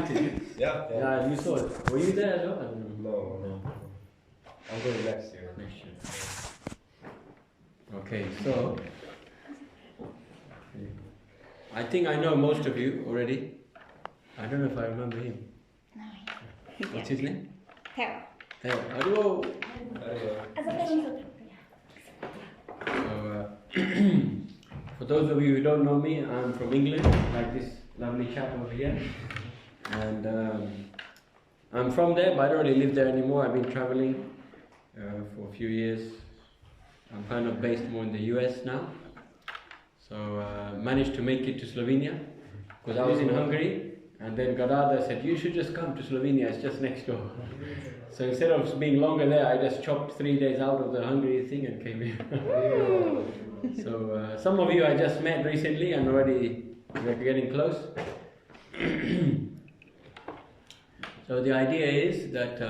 visited? Yeah. Yeah, you saw it. Were you there as well? I don't know. No. I'm going next year. Next year. Okay, so I think I know most of you already. I don't know if I remember him. No. What's his name? Theo. Theo. Hello. So, for those of you who don't know me, I'm from England, like this lovely chap over here. And I'm from there, but I don't really live there anymore. I've been traveling for a few years. I'm kind of based more in the US now. So managed to make it to Slovenia, because I was in Hungary, and then Gadada said, you should just come to Slovenia, it's just next door. So instead of being longer there, I just chopped 3 days out of the Hungary thing and came here. So some of you I just met recently and already we're getting close. So the idea is that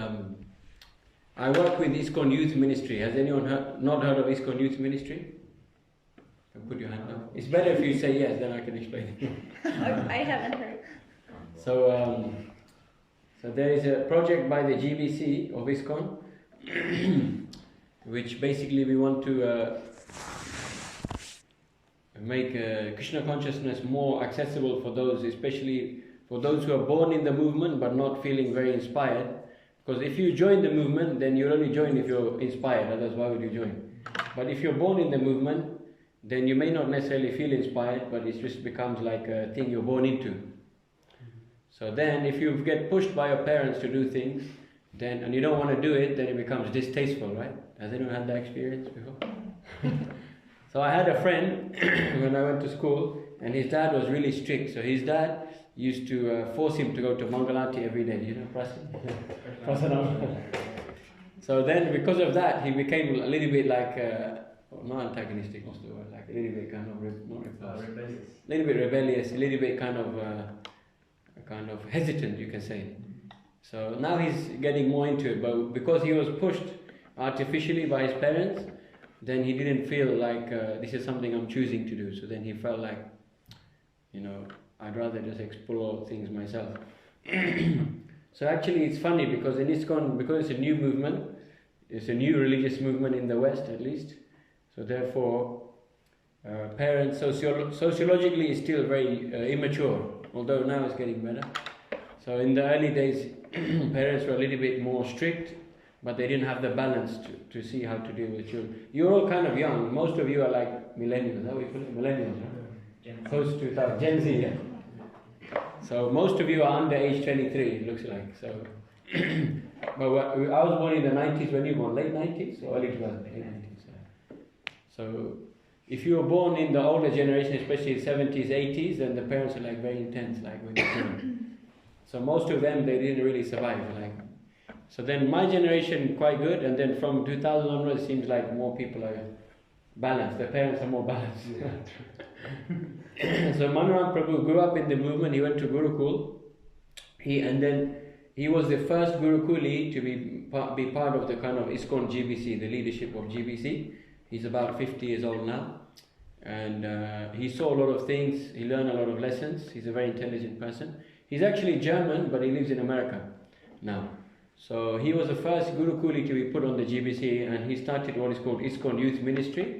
I work with ISKCON Youth Ministry. Has anyone not heard of ISKCON Youth Ministry? Put your hand up. It's better if you say yes, then I can explain it. I haven't heard. So, so there is a project by the GBC of ISKCON, which basically we want to make Krishna consciousness more accessible for those, especially for those who are born in the movement but not feeling very inspired. Because if you join the movement, then you'll only join if you're inspired, otherwise why would you join? But if you're born in the movement, then you may not necessarily feel inspired, but it just becomes like a thing you're born into. So then if you get pushed by your parents to do things, then, and you don't want to do it, then it becomes distasteful, right? Has anyone had that experience before? So I had a friend when I went to school, and his dad was really strict. So his dad used to force him to go to Mangalati every day, you know, Prasanam. So then because of that, he became a little bit like, not antagonistic, what's the word, like a little bit kind of, rebellious. A little bit rebellious, a little bit kind of hesitant, you can say. So now he's getting more into it, but because he was pushed artificially by his parents, then he didn't feel like this is something I'm choosing to do. So then he felt like, you know, I'd rather just explore things myself. So actually it's funny because in ISKCON, because it's a new movement, it's a new religious movement in the West at least, so therefore parents sociologically is still very immature, although now it's getting better. So in the early days parents were a little bit more strict, but they didn't have the balance to see how to deal with children. You're all kind of young, most of you are like millennials, how we call it? Millennials, right? Close to Gen Z, yeah? So most of you are under age 23, it looks like. So, but I was born in the 90s. When you were born, late 90s or early 2000s? Late 90s. So if you were born in the older generation, especially 70s, 80s, then the parents are like very intense, like when you're born. So most of them, they didn't really survive. Like, so then my generation quite good, and then from 2000 onwards, it seems like more people are balanced. The parents are more balanced. So Manoram Prabhu grew up in the movement. He went to Gurukula. He was the first Gurukuli to be part of the kind of ISKCON GBC, the leadership of GBC. He's about 50 years old now, and he saw a lot of things. He learned a lot of lessons. He's a very intelligent person. He's actually German, but he lives in America now. So he was the first Gurukuli to be put on the GBC, and he started what is called ISKCON Youth Ministry.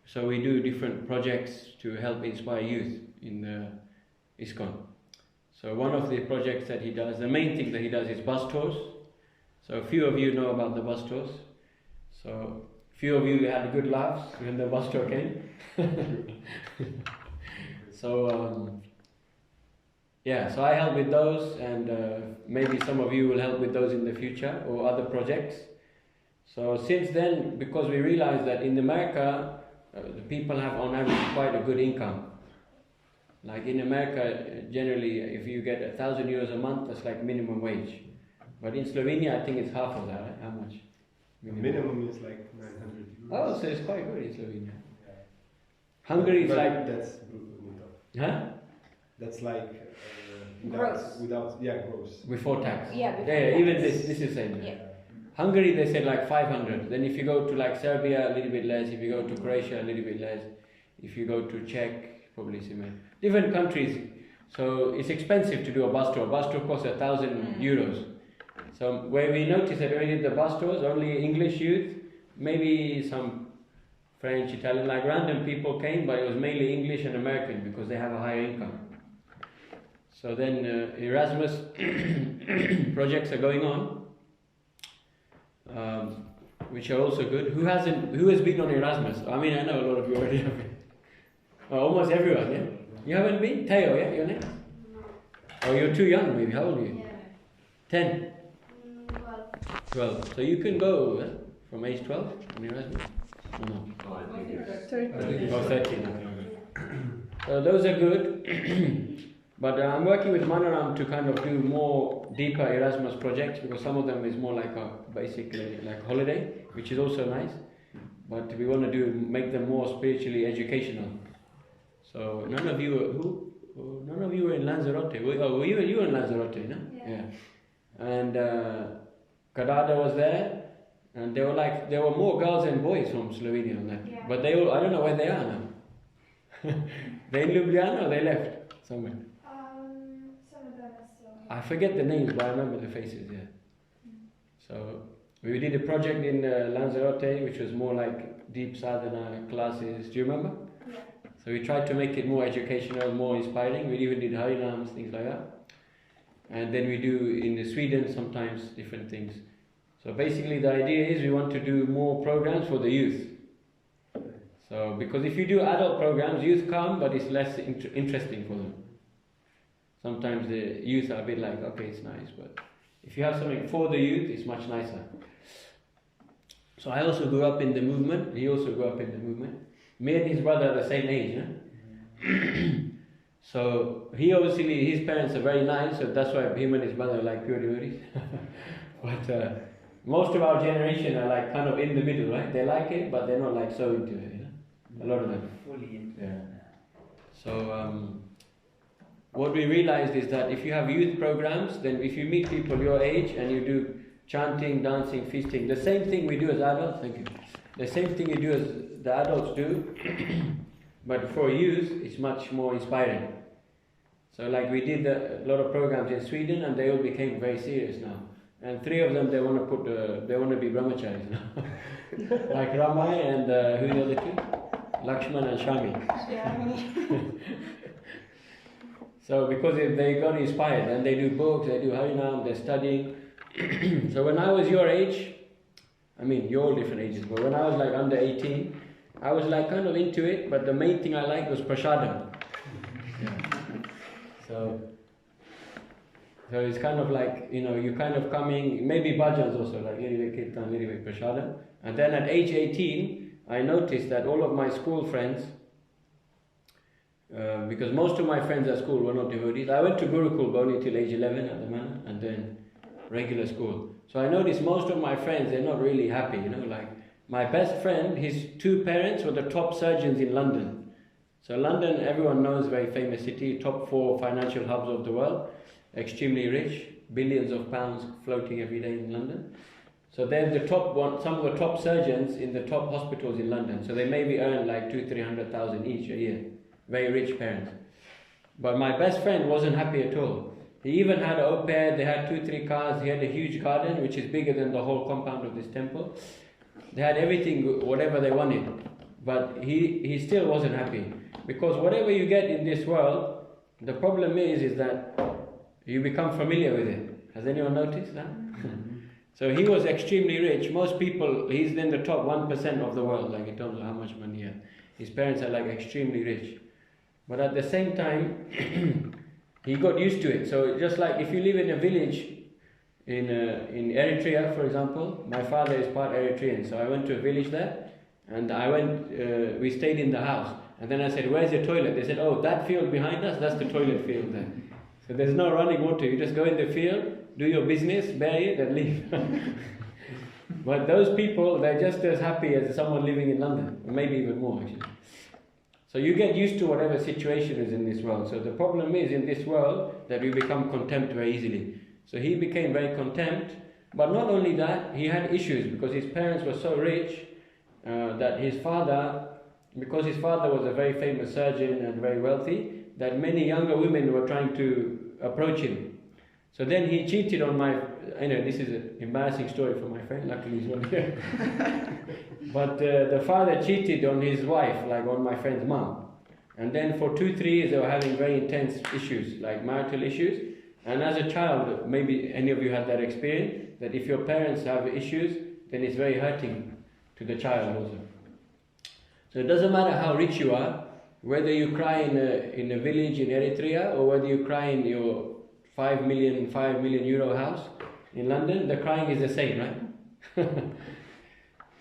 So we do different projects to help inspire youth in the ISKCON. So one of the projects that he does, the main thing that he does is bus tours. So a few of you know about the bus tours. So a few of you had good laughs when the bus tour came. So yeah, so I help with those, and maybe some of you will help with those in the future or other projects. So since then, because we realized that in America, the people have on average quite a good income. Like in America, generally, if you get 1,000 euros a month, that's like minimum wage. But in Slovenia, I think it's half of that, right? How much? Minimum is like 900 euros. Oh, so it's quite good in Slovenia. Yeah. Hungary is like... That's brutal. Huh? That's like... gross. Gross. Before tax. Yeah, before tax. Even this is the same. Yeah. Hungary, they said like 500. Then if you go to like Serbia, a little bit less. If you go to Croatia, a little bit less. If you go to Czech, probably similar. Different countries. So it's expensive to do a bus tour. A bus tour costs €1,000. So where we noticed that when we did the bus tours, only English youth, maybe some French, Italian, like random people came, but it was mainly English and American because they have a higher income. So then Erasmus projects are going on, which are also good. Who has been on Erasmus? I mean, I know a lot of you already have been. Almost everyone, yeah? You haven't been? Teo, yeah? Your name? No. Oh, you're too young maybe. How old are you? Yeah. 10? 12. So you can go from age 12 on Erasmus? Or no? Oh, 13. Okay. So those are good. But I'm working with Manoram to kind of do more deeper Erasmus projects, because some of them is more like a basically like holiday, which is also nice. But we want to make them more spiritually educational. So none of you were in Lanzarote. Were you in Lanzarote, no? Yeah. And Kadada was there, and there were more girls and boys from Slovenia on that. Yeah. But I don't know where they are now. They in Ljubljana or they left somewhere? Some of them are still. I forget the names, but I remember the faces, yeah. So we did a project in Lanzarote, which was more like deep sadhana classes. Do you remember? Yeah. So we tried to make it more educational, more inspiring. We even did harinams, things like that. And then we do in Sweden sometimes different things. So basically the idea is we want to do more programs for the youth. So because if you do adult programs, youth come, but it's less interesting for them. Sometimes the youth are a bit like, okay, it's nice, but if you have something for the youth, it's much nicer. So I also grew up in the movement. He also grew up in the movement. Me and his brother are the same age, huh? So he obviously, his parents are very nice, so that's why him and his brother are like pure devotees. But most of our generation are like kind of in the middle, right? They like it, but they're not like so into it, you know? A lot of them. Fully into it. So what we realized is that if you have youth programs, then if you meet people your age and you do chanting, dancing, feasting, the same thing we do as adults, thank you. The same thing you do as the adults do, but for youth, it's much more inspiring. So like we did a lot of programs in Sweden, and they all became very serious now. And 3 of them, they want to be brahmacharis now. Like Ramai and who the other 2? Lakshman and Shami. So because they got inspired, and they do books, they do Harinam, they're studying. So when I was your age, I mean, you're all different ages, but when I was like under 18, I was like kind of into it, but the main thing I liked was prasadam. Yeah. So it's kind of like, you know, you kind of coming, maybe bhajans also, like little bit kirtan, little bit prasadam. And then at age 18, I noticed that all of my school friends, because most of my friends at school were not devotees. I went to Gurukula only till age 11 at the manor, and then regular school. So I noticed most of my friends, they're not really happy, you know, like my best friend, his 2 parents were the top surgeons in London. So London, everyone knows, very famous city, top 4 financial hubs of the world, extremely rich, billions of pounds floating every day in London. So they're the top one, some of the top surgeons in the top hospitals in London. So they maybe earn like 200,000-300,000 each a year. Very rich parents. But my best friend wasn't happy at all. He even had an au pair, they had 2-3 cars, he had a huge garden which is bigger than the whole compound of this temple. They had everything, whatever they wanted. But he still wasn't happy. Because whatever you get in this world, the problem is that you become familiar with it. Has anyone noticed that? So he was extremely rich. Most people, he's in the top 1% of the world, like in terms of how much money he had. His parents are like extremely rich. But at the same time, he got used to it. So just like if you live in a village in Eritrea, for example, my father is part Eritrean, so I went to a village there, and we stayed in the house. And then I said, where's your toilet? They said, oh, that field behind us, that's the toilet field there. So there's no running water, you just go in the field, do your business, bury it and leave. But those people, they're just as happy as someone living in London, or maybe even more actually. So you get used to whatever situation is in this world. So the problem is in this world that we become contempt very easily. So he became very contempt, but not only that, he had issues because his parents were so rich that his father, because his father was a very famous surgeon and very wealthy, that many younger women were trying to approach him. So then he cheated on my, this is an embarrassing story for my friend, luckily he's not here. But the father cheated on his wife, like on my friend's mom. And then for 2-3 years they were having very intense issues, like marital issues. And as a child, maybe any of you had that experience, that if your parents have issues, then it's very hurting to the child also. So it doesn't matter how rich you are, whether you cry in a village in Eritrea or whether you cry in your 5 million euro house in London, the crying is the same, right?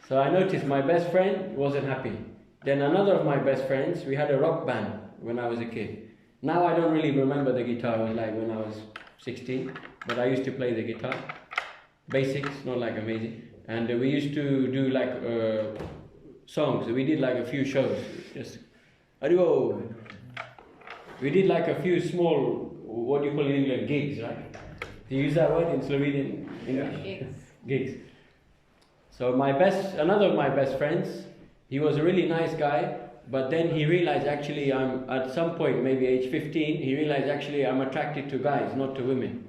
So I noticed my best friend wasn't happy. Then another of my best friends, we had a rock band when I was a kid. Now I don't really remember the guitar, it was like when I was 16, but I used to play the guitar. Basics, not like amazing. And we used to do like songs. We did like a few shows. Just, adios. We did like a few small, what do you call it in English, gigs, right? Do you use that word in Slovenian English? Gigs. So another of my best friends, he was a really nice guy, but then he realized actually at some point, maybe age 15, he realized actually I'm attracted to guys, not to women.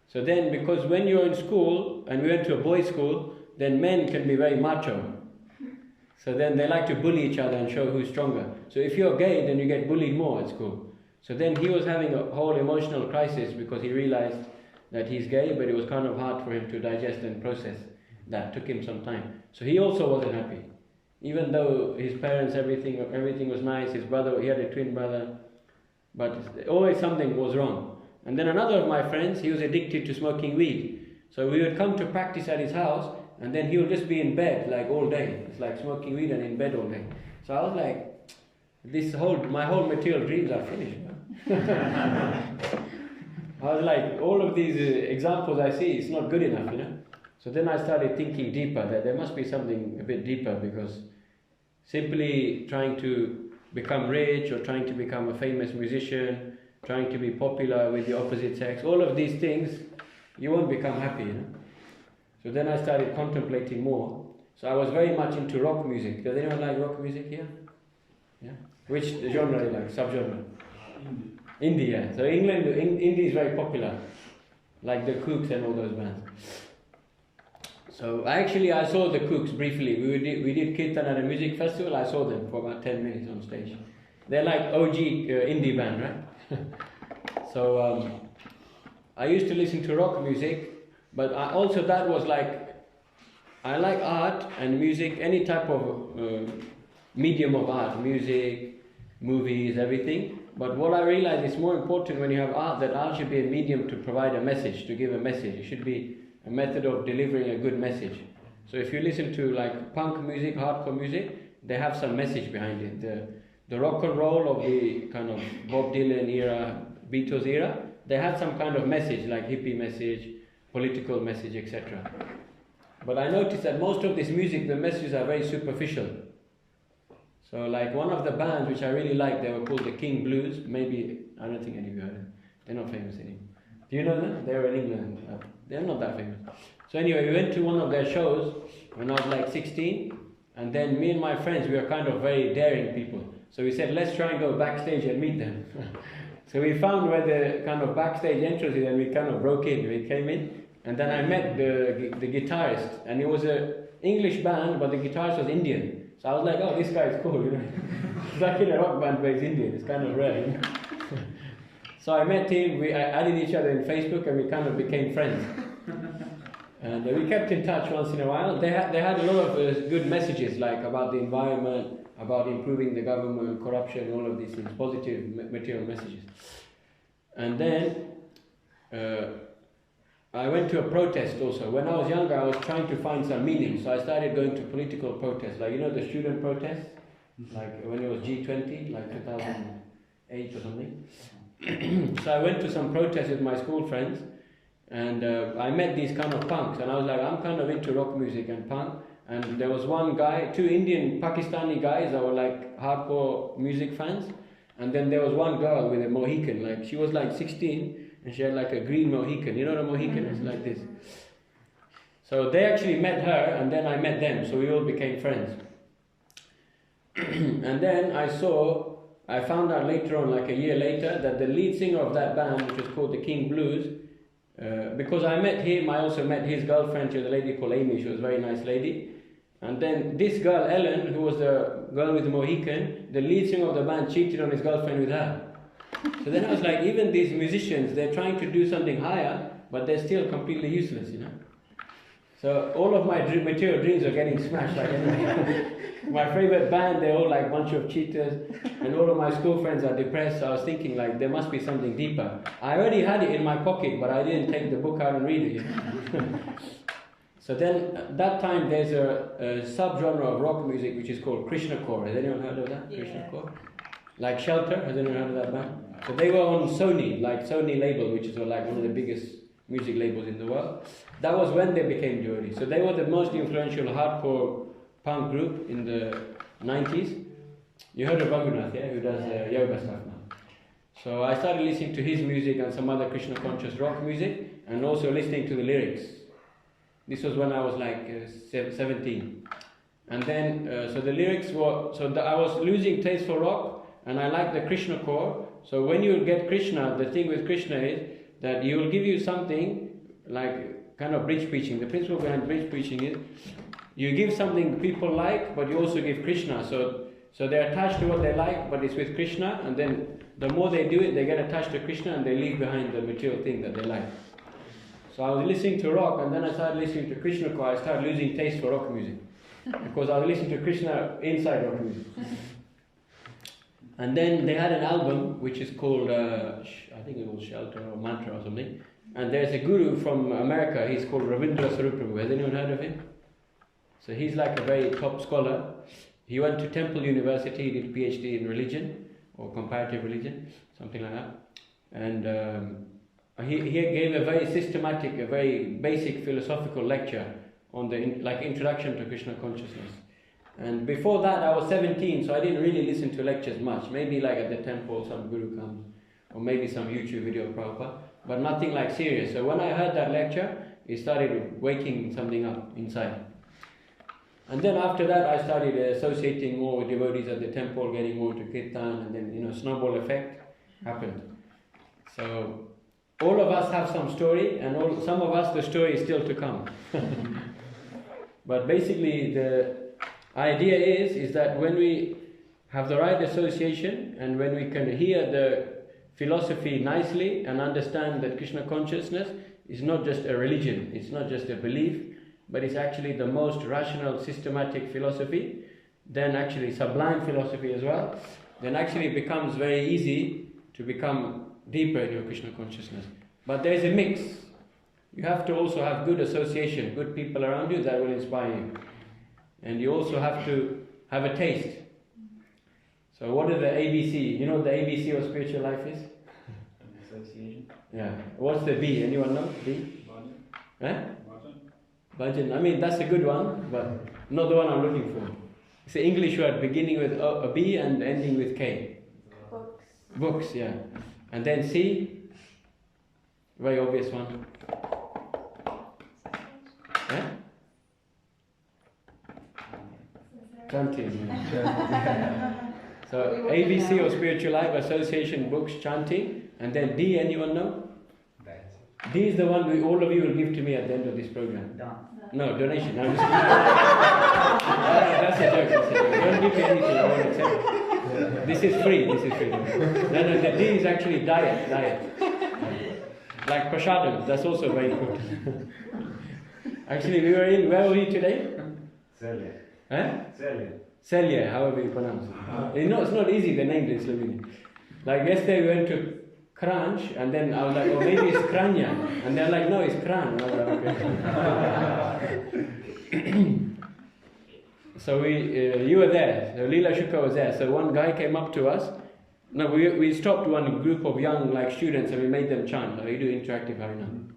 So then, because when you're in school, and we went to a boys' school, then men can be very macho. So then they like to bully each other and show who's stronger. So if you're gay, then you get bullied more at school. So then he was having a whole emotional crisis because he realized that he's gay, but it was kind of hard for him to digest and process. That took him some time. So he also wasn't happy. Even though his parents, everything was nice, his brother, he had a twin brother, but always something was wrong. And then another of my friends, he was addicted to smoking weed. So we would come to practice at his house, and then he would just be in bed like all day. It's like smoking weed and in bed all day. So I was like, my whole material dreams are finished. I was like, all of these examples I see, it's not good enough, So then I started thinking deeper, that there must be something a bit deeper, because simply trying to become rich or trying to become a famous musician, trying to be popular with the opposite sex, all of these things, you won't become happy, So then I started contemplating more. So I was very much into rock music. Does anyone like rock music here? Yeah? Which genre do you like? Subgenre? India. So India is very popular. Like the Kooks and all those bands. So I saw the Kooks briefly. We did Kirtan at a music festival. I saw them for about 10 minutes on stage. They're like OG indie band, right? So I used to listen to rock music, but also that was like, I like art and music, any type of medium of art, music, movies, everything. But what I realized is more important when you have art, that art should be a medium to provide a message, to give a message. It should be a method of delivering a good message. So if you listen to like punk music, hardcore music, they have some message behind it. The rock and roll of the kind of Bob Dylan era, Beatles era, they had some kind of message, like hippie message, political message, etc. But I noticed that most of this music, the messages are very superficial. So like one of the bands which I really liked, they were called the King Blues. Maybe, I don't think any of you heard them. They're not famous anymore. Do you know them? They were in England. They're not that famous. So anyway, we went to one of their shows when I was like 16, and then me and my friends, we were kind of very daring people. So we said, let's try and go backstage and meet them. So we found where the kind of backstage entrance is, and we kind of broke in. We came in, and then I met the guitarist, and it was an English band, but the guitarist was Indian. So I was like, oh, this guy is cool, It's like in a rock band, but he's Indian. It's kind of rare, So I met him, I added each other in Facebook, and we kind of became friends. And we kept in touch once in a while. They had a lot of good messages, like about the environment, about improving the government, corruption, all of these things, positive material messages. And then I went to a protest also. When I was younger, I was trying to find some meaning, so I started going to political protests, like the student protests, like when it was G20, like 2008 or something. So I went to some protests with my school friends, and I met these kind of punks, and I was like, I'm kind of into rock music and punk. And there was one guy, two Indian Pakistani guys that were like hardcore music fans, and then there was one girl with a Mohican, like she was like 16, and she had like a green Mohican. You know what a Mohican is? Like this. So they actually met her, and then I met them, so we all became friends. And then I saw I found out later on, like a year later, that the lead singer of that band, which was called the King Blues, because I met him, I also met his girlfriend. She was a lady called Amy. She was a very nice lady. And then this girl, Ellen, who was the girl with the Mohican, the lead singer of the band cheated on his girlfriend with her. So then I was like, even these musicians, they're trying to do something higher, but they're still completely useless, you know. So all of my material dreams are getting smashed. Like my favorite band, they're all like a bunch of cheaters, and all of my school friends are depressed. So I was thinking like there must be something deeper. I already had it in my pocket, but I didn't take the book out and read it. You know? So then at that time there's a subgenre of rock music which is called Krishna-kr. Has anyone heard of that? Yeah. Krishna-kr? Like Shelter, has anyone heard of that band? So they were on Sony, like Sony label, which is like one of the biggest music labels in the world. That was when they became Jyoti. So they were the most influential hardcore punk group in the 90s. You heard of Raghunath, yeah, who does yoga stuff now. So I started listening to his music and some other Krishna conscious rock music, and also listening to the lyrics. This was when I was like 17. And then, so the lyrics were, I was losing taste for rock, and I liked the Krishna-kr. So when you get Krishna, the thing with Krishna is that he will give you something like kind of bridge preaching. The principle behind bridge preaching is you give something people like, but you also give Krishna. So they're attached to what they like, but it's with Krishna, and then the more they do it, they get attached to Krishna and they leave behind the material thing that they like. So I was listening to rock, and then I started listening to Krishna-kr. I started losing taste for rock music because I was listening to Krishna inside rock music. And then they had an album which is called, I think it was Shelter or Mantra or something. And there's a guru from America, he's called Ravindra Saruprabhu. Has anyone heard of him? So he's like a very top scholar. He went to Temple University, did PhD in religion, or comparative religion, something like that. And he gave a very systematic, a very basic philosophical lecture on the introduction to Krishna consciousness. And before that, I was 17, so I didn't really listen to lectures much. Maybe like at the temple, some guru comes, or maybe some YouTube video of Prabhupada, but nothing like serious. So when I heard that lecture, it started waking something up inside. And then after that, I started associating more with devotees at the temple, getting more into kirtan, and then, snowball effect happened. So all of us have some story, and some of us, the story is still to come. But basically, the idea is that when we have the right association, and when we can hear the philosophy nicely and understand that Krishna consciousness is not just a religion, it's not just a belief, but it's actually the most rational, systematic philosophy, then actually sublime philosophy as well, then actually it becomes very easy to become deeper in your Krishna consciousness. But there is a mix. You have to also have good association, good people around you that will inspire you. And you also have to have a taste. So what are the ABC? You know what the ABC of spiritual life is? Association. Yeah. What's the B? Anyone know? B? Bhajan. Bhajan. I mean, that's a good one, but not the one I'm looking for. It's an English word beginning with a B and ending with K. Books. Books, yeah. And then C? Very obvious one. Yeah? Chanting. So ABC or spiritual life, association, books, chanting, and then D, anyone know? D is the one all of you will give to me at the end of this program. No, donation. I'm just that's a joke. Don't give me anything, I won't accept. This is free. No, the D is actually diet. Like prasadam, that's also very good. Actually, where were we today? Celje. Huh? Celje. Celje, however you pronounce it. It's not easy, the names in Slovenia. Like yesterday we went to Kranj, and then I was like, oh, maybe it's Kranja. And they're like, no, it's Kran. And I was like, okay. So you were there, so Leela Shuka was there. So one guy came up to us. No, we stopped one group of young students and we made them chant. We do interactive Harinam.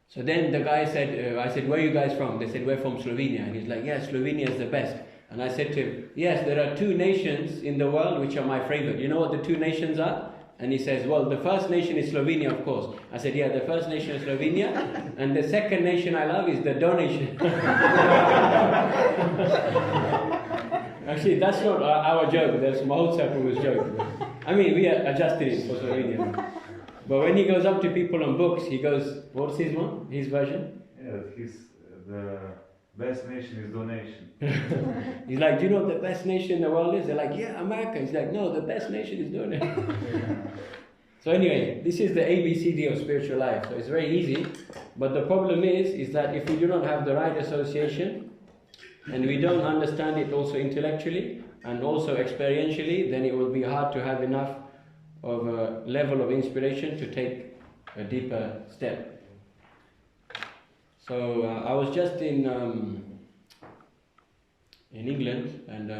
So then the guy said, I said, where are you guys from? They said, we're from Slovenia. And he's like, yeah, Slovenia is the best. And I said to him, yes, there are 2 nations in the world which are my favorite. You know what the 2 nations are? And he says, well, the first nation is Slovenia, of course. I said, yeah, the first nation is Slovenia. And the second nation I love is the donation. Actually, that's not our joke. That's Mahotsa Prabhu's joke. I mean, we adjusted it for Slovenia. But when he goes up to people on books, he goes, what's his one? His version? Yeah, the best nation is donation. He's like, do you know what the best nation in the world is? They're like, yeah, America. He's like, no, the best nation is donation. So anyway, this is the ABCD of spiritual life. So it's very easy. But the problem is that if we do not have the right association, and we don't understand it also intellectually and also experientially, then it will be hard to have enough of a level of inspiration to take a deeper step. So I was just in England, and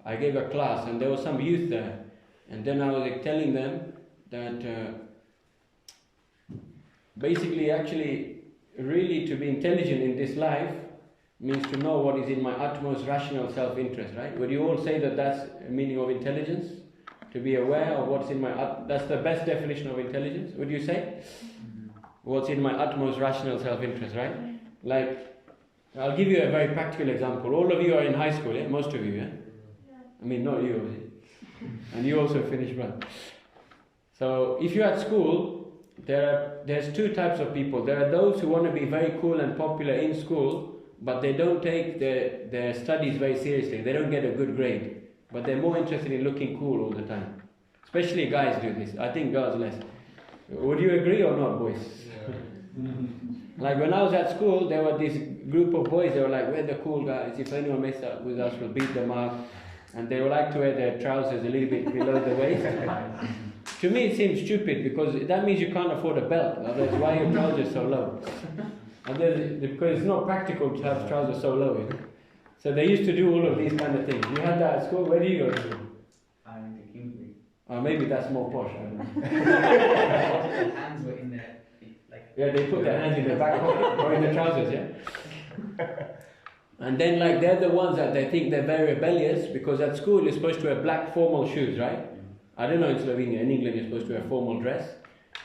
I gave a class, and there was some youth there, and then I was telling them that basically actually really to be intelligent in this life means to know what is in my utmost rational self-interest, right? Would you all say that that's a meaning of intelligence? To be aware of what's in my that's the best definition of intelligence, would you say? What's in my utmost rational self-interest, right? Like, I'll give you a very practical example. All of you are in high school, yeah? Most of you, yeah? I mean, not you, obviously. And you also finished one. So, if you're at school, there's two types of people. There are those who want to be very cool and popular in school, but they don't take their studies very seriously. They don't get a good grade, but they're more interested in looking cool all the time. Especially guys do this. I think girls less. Would you agree or not, boys? Yeah. Like when I was at school, there were this group of boys. They were like, "We're the cool guys. If anyone messes up with us, we'll beat them up." And they would like to wear their trousers a little bit below the waist. To me, it seems stupid because that means you can't afford a belt. Otherwise, why are your trousers so low? Because it's not practical to have trousers so low, you know? So they used to do all of these kind of things. You had that at school? Where do you go to? I'm in the Kingsley. Maybe that's more posh, I don't know. Their hands were in their, like... Yeah, they put their hands in their back pocket or in their trousers, yeah? And then like they're the ones that they think they're very rebellious because at school you're supposed to wear black formal shoes, right? I don't know in Slovenia, in England you're supposed to wear formal dress.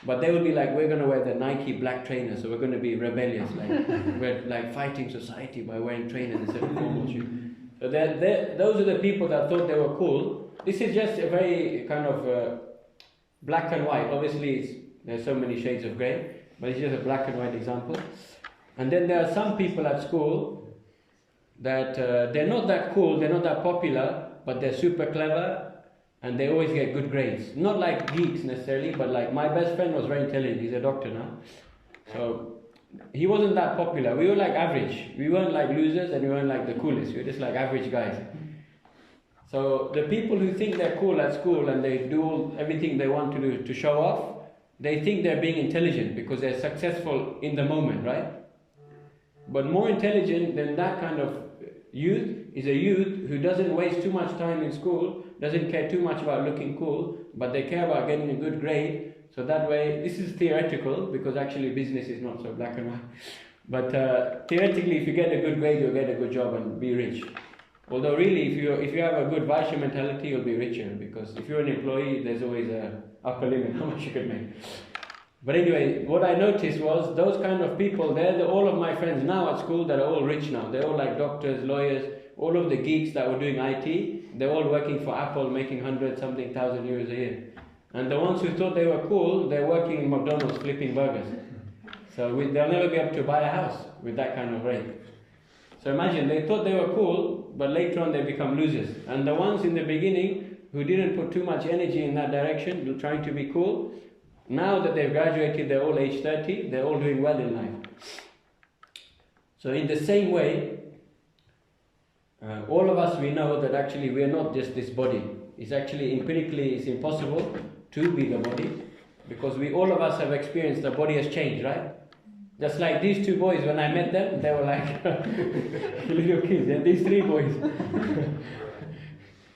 But they would be like, we're going to wear the Nike black trainers, so we're going to be rebellious, like we're like fighting society by wearing trainers instead of formal shoes. So those are the people that thought they were cool. This is just a very kind of black and white. Obviously, there's so many shades of grey, but it's just a black and white example. And then there are some people at school that they're not that cool, they're not that popular, but they're super clever. And they always get good grades. Not like geeks necessarily, but like my best friend was very intelligent. He's a doctor now. So he wasn't that popular. We were like average. We weren't like losers and we weren't like the coolest. We were just like average guys. So the people who think they're cool at school and they do everything they want to do to show off, they think they're being intelligent because they're successful in the moment, right? But more intelligent than that kind of youth is a youth who doesn't waste too much time in school, doesn't care too much about looking cool, but they care about getting a good grade. So that way, this is theoretical because actually business is not so black and white. But theoretically, if you get a good grade, you'll get a good job and be rich. Although really, if you have a good Vaishya mentality, you'll be richer because if you're an employee, there's always a upper limit how much you can make. But anyway, what I noticed was those kind of people, they're all of my friends now at school that are all rich now. They're all like doctors, lawyers, all of the geeks that were doing IT, they're all working for Apple, making 100-something thousand euros a year. And the ones who thought they were cool, they're working in McDonald's flipping burgers. So they'll never be able to buy a house with that kind of rate. So imagine, they thought they were cool, but later on they become losers. And the ones in the beginning who didn't put too much energy in that direction, trying to be cool, now that they've graduated, they're all age 30, they're all doing well in life. So in the same way, all of us, we know that actually we are not just this body. It's actually empirically, it's impossible to be the body because all of us have experienced the body has changed, right? Just like these two boys, when I met them, they were like little kids, and these three boys.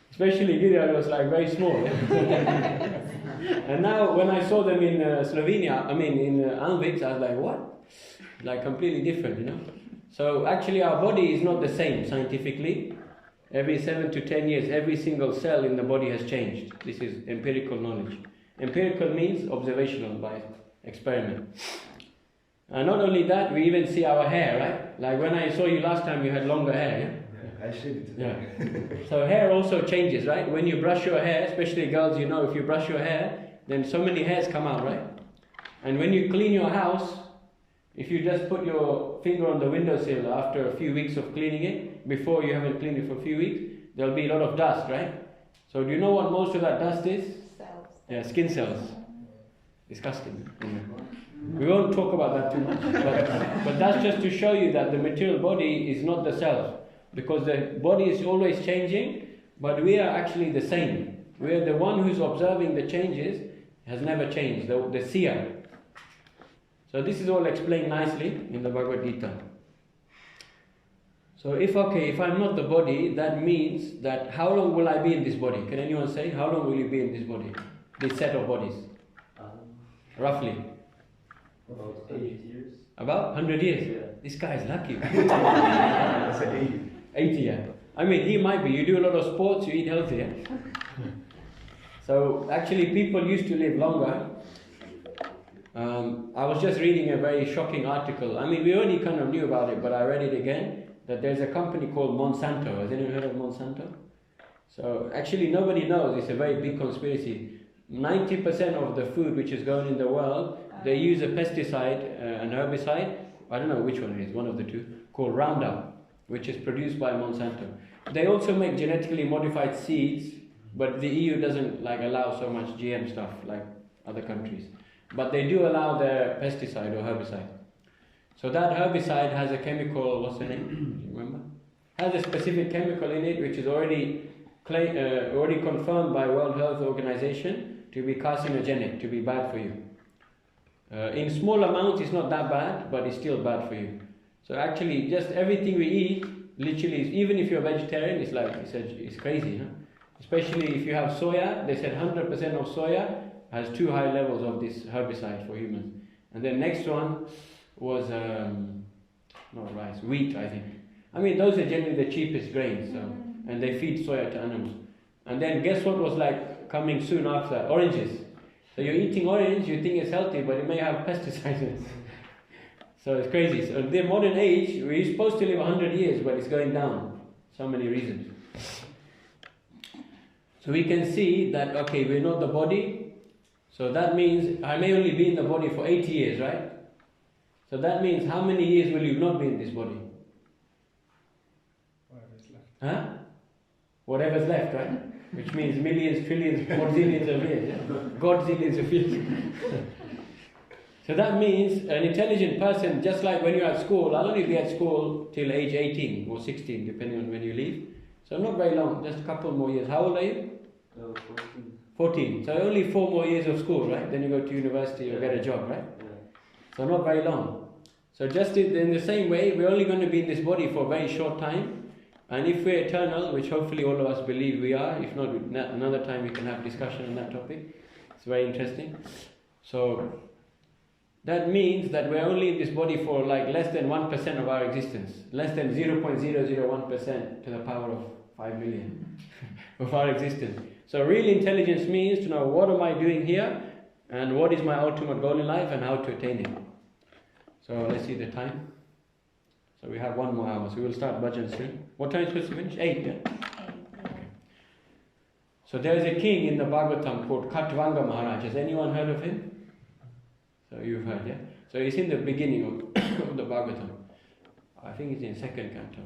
Especially Gideon was like very small. And now when I saw them in Slovenia, in Alviks, I was like, what? Like completely different, you know? So actually our body is not the same scientifically. Every 7 to 10 years, every single cell in the body has changed. This is empirical knowledge. Empirical means observational by experiment. And not only that, we even see our hair, right? Like when I saw you last time, you had longer hair, yeah? I shaved it Yeah. today. So hair also changes, right? When you brush your hair, especially girls, you know, if you brush your hair, then so many hairs come out, right? And when you clean your house, if you just put your finger on the windowsill after a few weeks of cleaning it, before you haven't cleaned it for a few weeks, there'll be a lot of dust, right? So do you know what most of that dust is? Cells. Yeah, skin cells. Disgusting. We won't talk about that too much, but that's just to show you that the material body is not the self, because the body is always changing, but we are actually the same. We are the one who's observing the changes, has never changed, the seer. So this is all explained nicely in the Bhagavad Gita. So if I'm not the body, that means that how long will I be in this body? Can anyone say? How long will you be in this body? This set of bodies? Roughly? About 8 years. About 100 years? Yeah. This guy is lucky. I said 80. 80, yeah. I mean, he might be. You do a lot of sports, you eat healthy, yeah? So actually people used to live longer. I was just reading a very shocking article. I mean, we already kind of knew about it, but I read it again, that there's a company called Monsanto. Has anyone heard of Monsanto? So actually nobody knows. It's a very big conspiracy. 90% of the food which is going in the world, they use a pesticide, an herbicide, I don't know which one it is, one of the two, called Roundup, which is produced by Monsanto. They also make genetically modified seeds, but the EU doesn't allow so much GM stuff like other countries. But they do allow their pesticide or herbicide. So that herbicide has a chemical, what's the name? Do you remember? Has a specific chemical in it which is already confirmed by World Health Organization to be carcinogenic, to be bad for you. In small amounts it's not that bad, but it's still bad for you. So actually just everything we eat, literally, even if you're a vegetarian, it's crazy, huh? Especially if you have soya, they said 100% of soya has too high levels of this herbicide for humans. And then next one was, not rice, wheat, I think. I mean, those are generally the cheapest grains, so, and they feed soya to animals. And then guess what was coming soon after that? Oranges. So you're eating orange, you think it's healthy, but it may have pesticides in it. So it's crazy. So in the modern age, we're supposed to live 100 years, but it's going down. So many reasons. So we can see that, okay, we're not the body. So that means I may only be in the body for 80 years, right? So that means how many years will you not be in this body? Whatever's left. Huh? Whatever's left, right? Which means millions, trillions, quadrillions of years. Yeah? Godzillions of years. So that means an intelligent person, just like when you're at school, I'll only be at school till age 18 or 16, depending on when you leave. So not very long, just a couple more years. How old are you? 14. 14. So only 4 more years of school, right? Then you go to university or get a job, right? Yeah. So not very long. So just in the same way, we're only going to be in this body for a very short time. And if we're eternal, which hopefully all of us believe we are, if not, another time we can have discussion on that topic. It's very interesting. So that means that we're only in this body for less than 1% of our existence. Less than 0.001% to the power of 5 million of our existence. So real intelligence means to know what am I doing here and what is my ultimate goal in life and how to attain it. So let's see the time. So we have 1 more hour, so we will start bhajan soon. What time is it supposed to finish? 8, yeah? Okay. So there is a king in the Bhagavatam called Khatvanga Maharaj. Has anyone heard of him? So you've heard, yeah? So he's in the beginning of the Bhagavatam. I think it's in 2nd canto.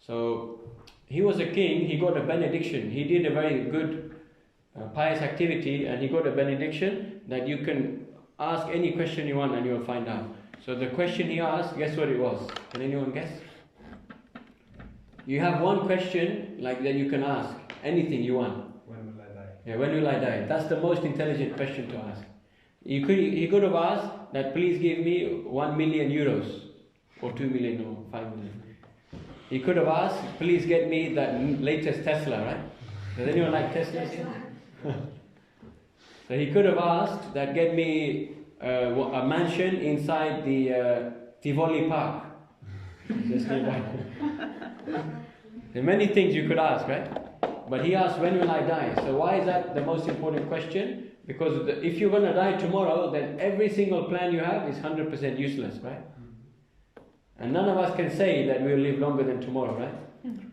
So he was a king, he got a benediction. He did a very good pious activity and he got a benediction that you can ask any question you want and you'll find out. So the question he asked, guess what it was? Can anyone guess? You have one question that you can ask, anything you want. When will I die? Yeah, when will I die? That's the most intelligent question to ask. He could have asked that please give me 1 million euros or 2 million or 5 million. He could have asked, please get me that latest Tesla, right? Does anyone like Teslas here? So he could have asked that get me a mansion inside the Tivoli Park. Just nearby. There are many things you could ask, right? But he asked, when will I die? So why is that the most important question? Because if you're going to die tomorrow, then every single plan you have is 100% useless, right? And none of us can say that we'll live longer than tomorrow, right?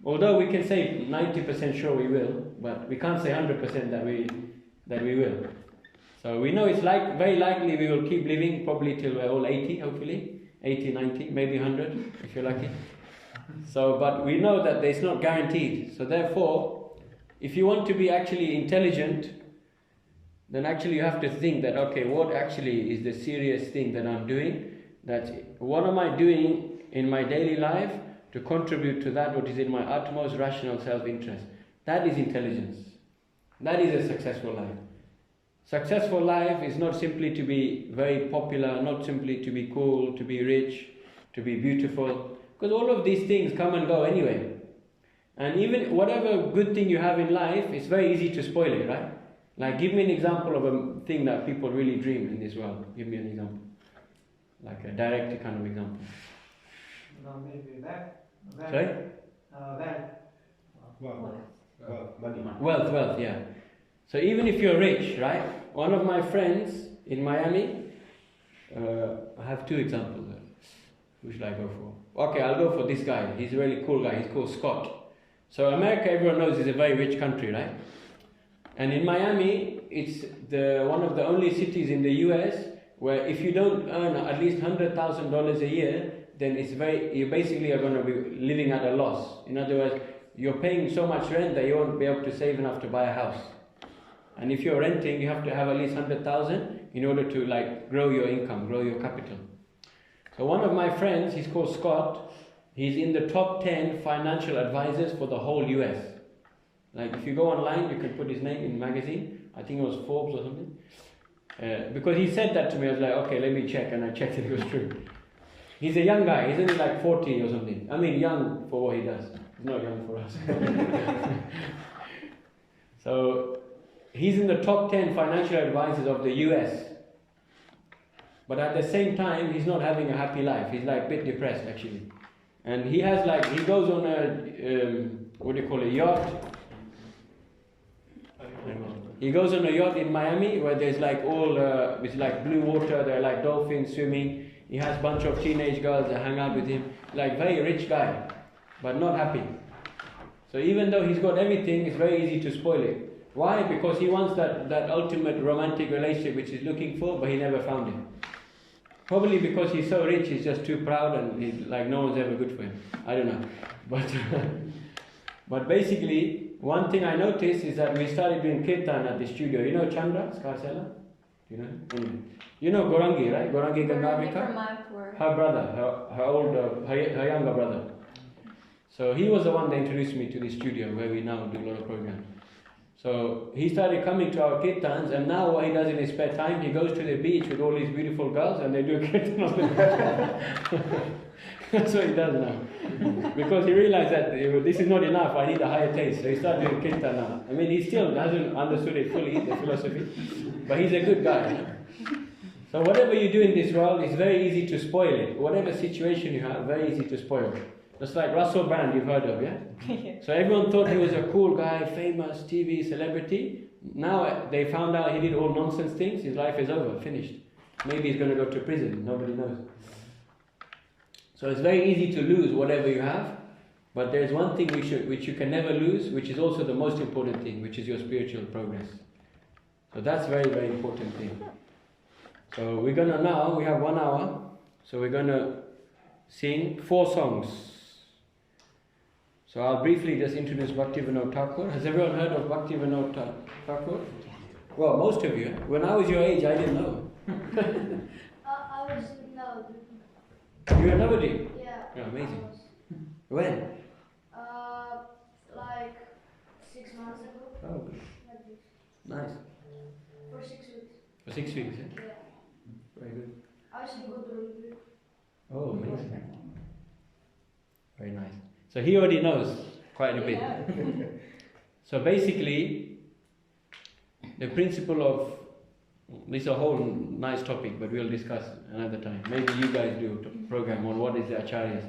Although we can say 90% sure we will, but we can't say 100% that we will. So we know it's very likely we will keep living probably till we're all 80, hopefully. 80, 90, maybe 100 if you're lucky. So, but we know that it's not guaranteed. So therefore, if you want to be actually intelligent, then actually you have to think that, okay, what actually is the serious thing that I'm doing? What am I doing in my daily life to contribute to that what is in my utmost rational self-interest? That is intelligence. That is a successful life. Successful life is not simply to be very popular, not simply to be cool, to be rich, to be beautiful, because all of these things come and go anyway. And even whatever good thing you have in life, it's very easy to spoil it, right? Like, give me an example of a thing that people really dream in this world. Give me an example. Like a direct kind of example. No, maybe that. Sorry? That. Money. Wealth, yeah. So even if you're rich, right? One of my friends in Miami, I have two examples. Who should I go for? Okay, I'll go for this guy. He's a really cool guy. He's called Scott. So America, everyone knows, is a very rich country, right? And in Miami, it's one of the only cities in the US where if you don't earn at least $100,000 a year, then you basically are going to be living at a loss. In other words, you're paying so much rent that you won't be able to save enough to buy a house. And if you're renting, you have to have at least 100,000 in order to grow your income, grow your capital. So one of my friends, he's called Scott, he's in the top 10 financial advisors for the whole US. Like if you go online, you can put his name in magazine. I think it was Forbes or something. Because he said that to me, I was like, okay, let me check, and I checked it was true. He's a young guy, he's only like 40 or something. I mean, young for what he does. He's not young for us. So he's in the top 10 financial advisors of the US. But at the same time, he's not having a happy life. He's like a bit depressed actually. And he has he goes on a yacht. He goes on a yacht in Miami where there's it's like blue water, there are like dolphins swimming. He has a bunch of teenage girls that hang out with him. Like very rich guy, but not happy. So even though he's got everything, it's very easy to spoil it. Why? Because he wants that ultimate romantic relationship which he's looking for, but he never found it. Probably because he's so rich, he's just too proud and no one's ever good for him. I don't know. But basically, one thing I noticed is that we started doing kirtan at the studio. You know Chandra Skarsela? You know? You know Gorangi, right? Gorangi Gangavika? Her brother, her younger brother. So he was the one that introduced me to the studio where we now do a lot of programs. So he started coming to our kirtans, and now what he does in his spare time, he goes to the beach with all these beautiful girls and they do a kirtan on the beach. That's what he does now. Because he realized that this is not enough, I need a higher taste. So he started doing kirtan now. I mean, he still hasn't understood it fully, the philosophy, but he's a good guy. So whatever you do in this world, it's very easy to spoil it. Whatever situation you have, very easy to spoil it. Just like Russell Brand, you've heard of, yeah? So everyone thought he was a cool guy, famous, TV, celebrity. Now they found out he did all nonsense things, his life is over, finished. Maybe he's going to go to prison, nobody knows. So it's very easy to lose whatever you have, but there's one thing which you can never lose, which is also the most important thing, which is your spiritual progress. So that's very, very important thing. So we have 1 hour, so we're going to sing 4 songs. So I'll briefly just introduce Bhaktivinoda Thakura. Has everyone heard of Bhaktivinoda Thakura? Well, most of you. When I was your age, I didn't know. I was no. You were nobody? Yeah. Oh, amazing. When? Like 6 months ago. Oh, good. Like this. Nice. For 6 weeks. For 6 weeks, yeah? Yeah. Very good. I actually got the review. Oh, amazing. Very nice. So he already knows quite a bit. So basically, the principle of, this is a whole nice topic, but we'll discuss another time. Maybe you guys do a program on what is the acharyas.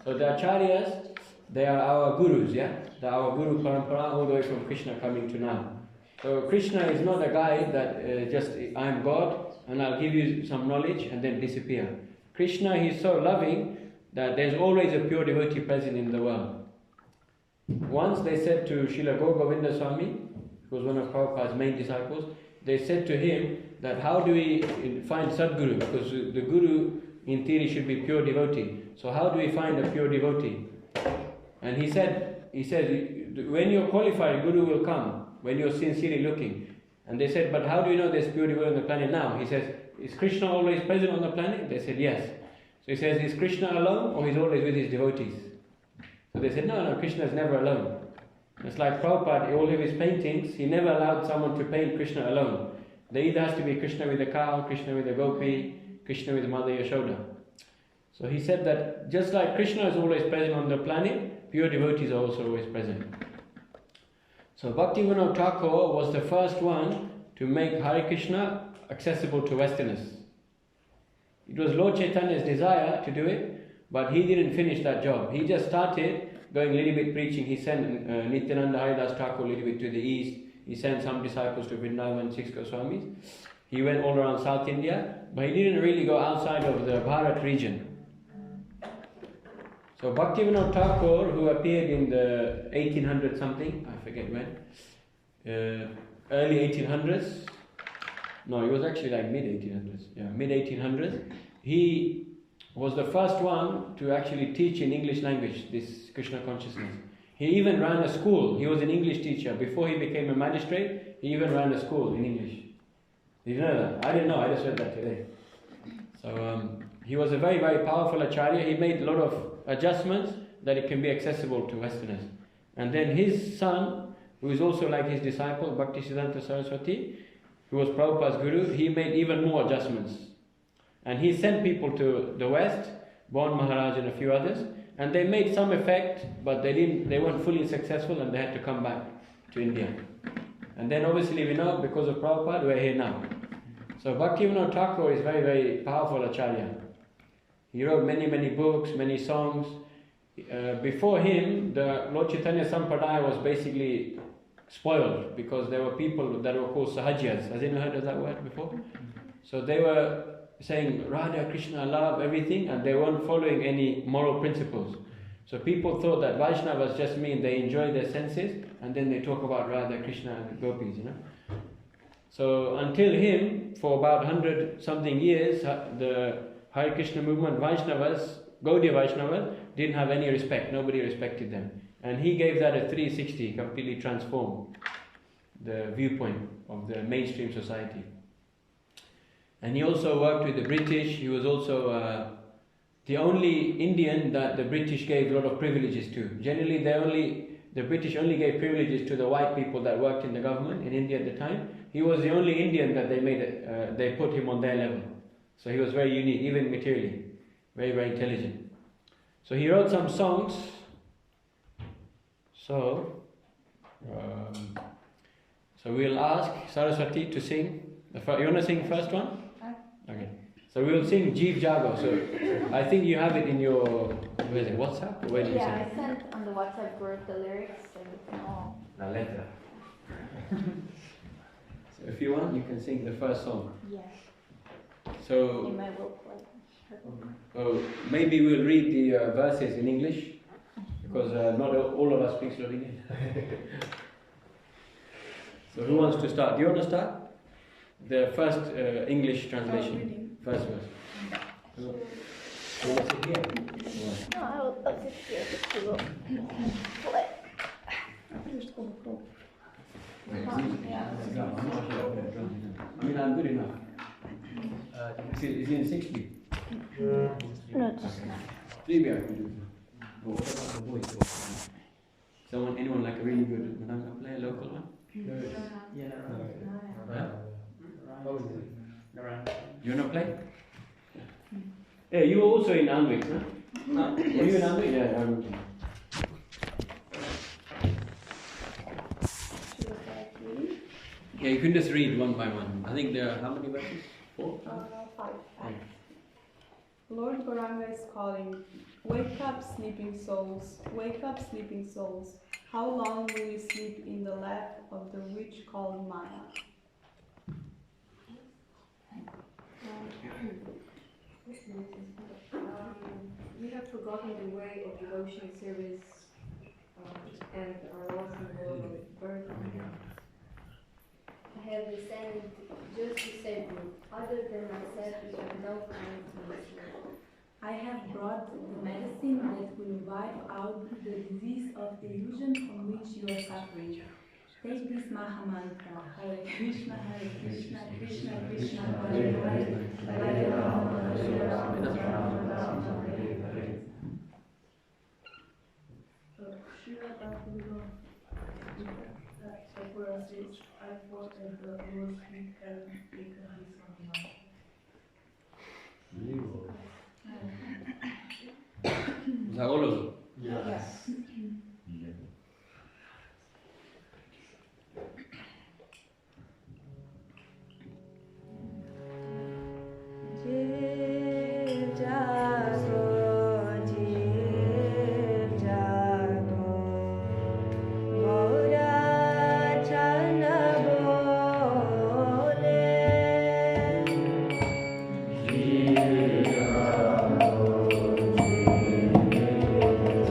So the acharyas, they are our gurus, yeah? They are our guru parampara all the way from Krishna coming to now. So Krishna is not a guy that just, I am God and I'll give you some knowledge and then disappear. Krishna, he's so loving that there's always a pure devotee present in the world. Once they said to Srila Govinda Swami, who was one of Prabhupada's main disciples, they said to him that how do we find Sadguru? Because the Guru in theory should be pure devotee. So how do we find a pure devotee? And he said, when you're qualified, Guru will come, when you're sincerely looking. And they said, but how do you know there's pure devotee on the planet now? He says, is Krishna always present on the planet? They said, yes. So he says, is Krishna alone or he's always with his devotees? So they said, no, Krishna is never alone. It's like Prabhupada, all of his paintings, he never allowed someone to paint Krishna alone. There either has to be Krishna with a cow, Krishna with a gopi, Krishna with Mother Yashoda. So he said that just like Krishna is always present on the planet, pure devotees are also always present. So Bhaktivinoda Thakura was the first one to make Hare Krishna accessible to Westerners. It was Lord Chaitanya's desire to do it, but he didn't finish that job. He just started going a little bit preaching. He sent Nityananda Haridas Thakur a little bit to the east. He sent some disciples to Vrindavan, ISKCON Swamis. He went all around South India, but he didn't really go outside of the Bharat region. So Bhaktivinoda Thakura, who appeared in the 1800 something, I forget when, early 1800s, no, it was actually like mid 1800s, mid 1800s, he was the first one to actually teach in English language, this Krishna consciousness. He even ran a school. He was an English teacher. Before he became a magistrate, he even ran a school in English. Did you know that? I didn't know, I just read that today. So he was a very, very powerful acharya. He made a lot of adjustments that it can be accessible to Westerners. And then his son, who is also like his disciple, Bhaktisiddhanta Saraswati, who was Prabhupada's guru, he made even more adjustments. And he sent people to the West, Bon Maharaj and a few others, and they made some effect, but they weren't fully successful and they had to come back to India. And then obviously we know, because of Prabhupada, we're here now. So Bhaktivinoda Thakura is very, very powerful acharya. He wrote many, many books, many songs. Before him, the Lord Chaitanya Sampradaya was basically spoiled, because there were people that were called Sahajyas. Has anyone heard of that word before? So they were saying Radha, Krishna, love, everything, and they weren't following any moral principles. So people thought that Vaishnavas just mean they enjoy their senses and then they talk about Radha, Krishna and gopis, So until him, for about 100 something years, the Hare Krishna movement, Vaishnavas, Gaudiya Vaishnavas, didn't have any respect. Nobody respected them. And he gave that a 360, completely transformed the viewpoint of the mainstream society. And he also worked with the British. He was also the only Indian that the British gave a lot of privileges to. Generally, the British only gave privileges to the white people that worked in the government in India at the time. He was the only Indian that they put him on their level. So he was very unique, even materially. Very, very intelligent. So he wrote some songs. So we'll ask Saraswati to sing. You want to sing first one? Okay. So we'll sing Jīve jāgo. So I think you have it in your WhatsApp? Or where did you send it? I sent on the WhatsApp group the lyrics and you can all. La letra. So if you want, you can sing the first song. Yes. So In my will play. oh, maybe we'll read the verses in English, because not all of us speak Slovenian. So who wants to start? Do you want to start? The first English translation. First verse. Who wants it here? No, I'll sit here just to go play. I mean, I'm good enough. Is it in 60? No, just not. 3 I can do. But what about the voice? Anyone like a really good Madanga player, local one? Yeah, Huh? Narayan. You want to play? Yeah, you were also in Anvik, huh? Were you in Anvik? Yeah, I remember. Yeah, you can just read one by one. I think there are how many verses? 4? 5. Lord Gauranga is calling. Wake up, sleeping souls. Wake up, sleeping souls. How long will you sleep in the lap of the witch called Maya? We have forgotten the way of devotion service and are also involved with birth. I have decided just to say good. Other than myself, you have no time to listen. I have brought the medicine that will wipe out the disease of illusion from which you are suffering. Take this Maha Mantra, Hare Krishna, Krishna Krishna, Hare Hare, Hare Rama, Hare Rama, Rama Hare Hare. Srila Bhaktivinoda Thakura says, I fought at the Lord's feet and taken his command. Is that all of them? Yes. Jīve jāgo, jīve jāgo, gorā chana bole. Jīve jāgo, jīve jāgo, gorā chana bole.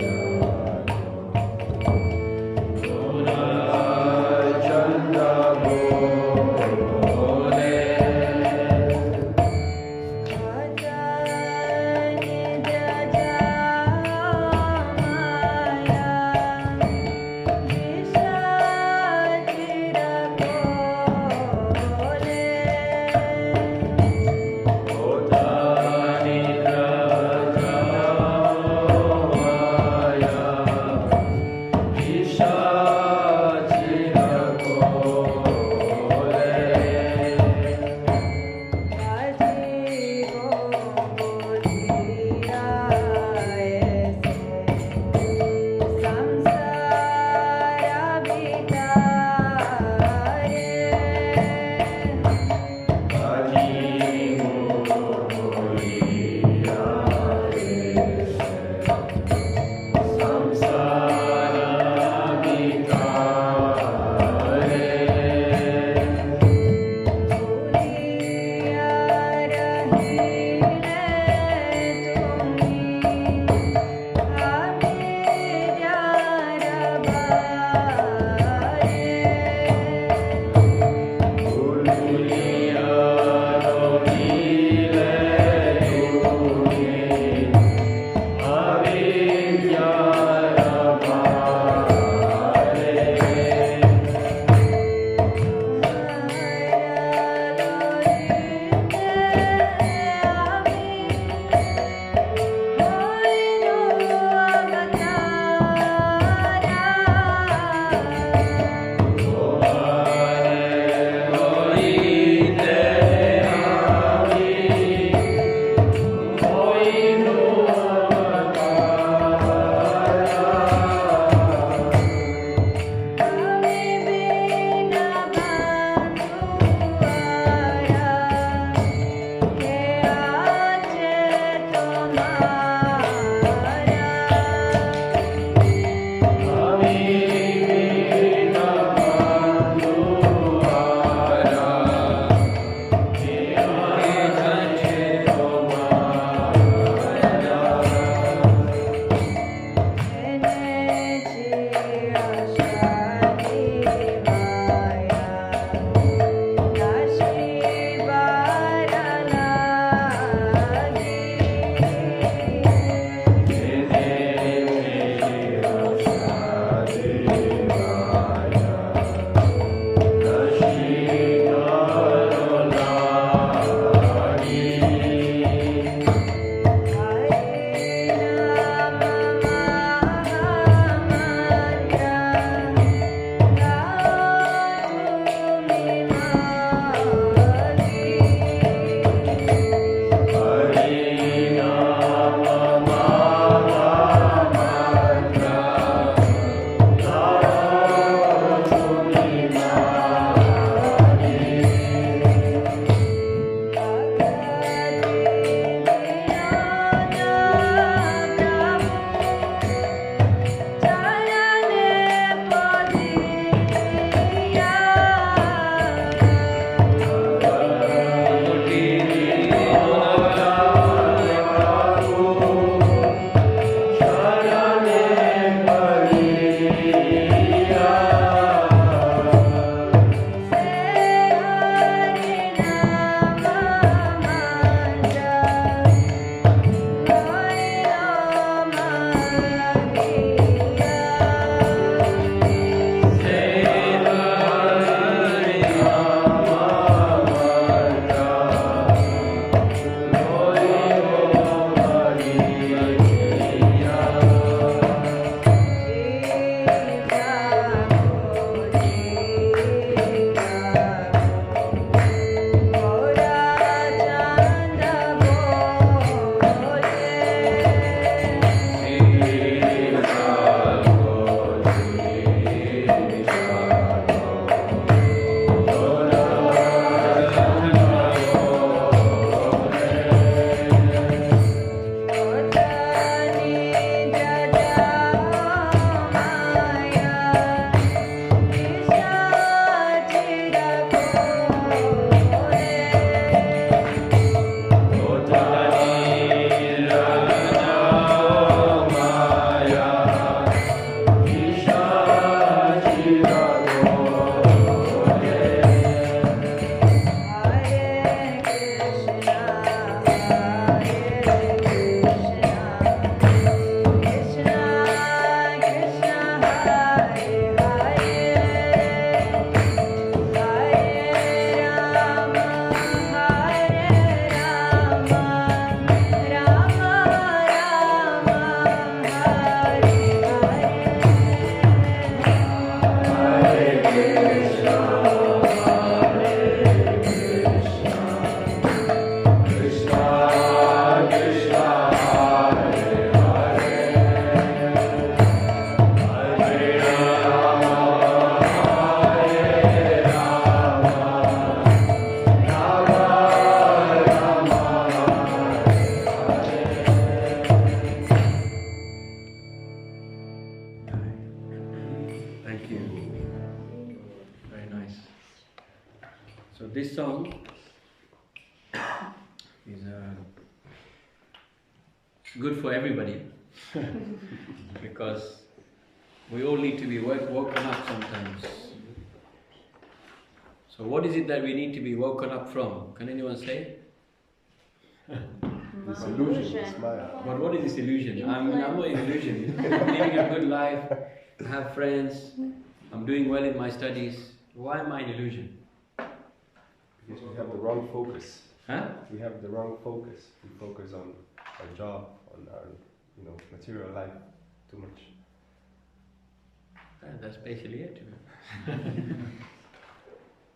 this song is good for everybody because we all need to be woken up sometimes. So what is it that we need to be woken up from? Can anyone say? This illusion is Maya. But what is this illusion? I'm not an illusion. I'm living a good life, I have friends, I'm doing well in my studies. Why am I an illusion? Because we have the wrong focus. Huh? We have the wrong focus. We focus on our job, on our material life too much. That's basically it.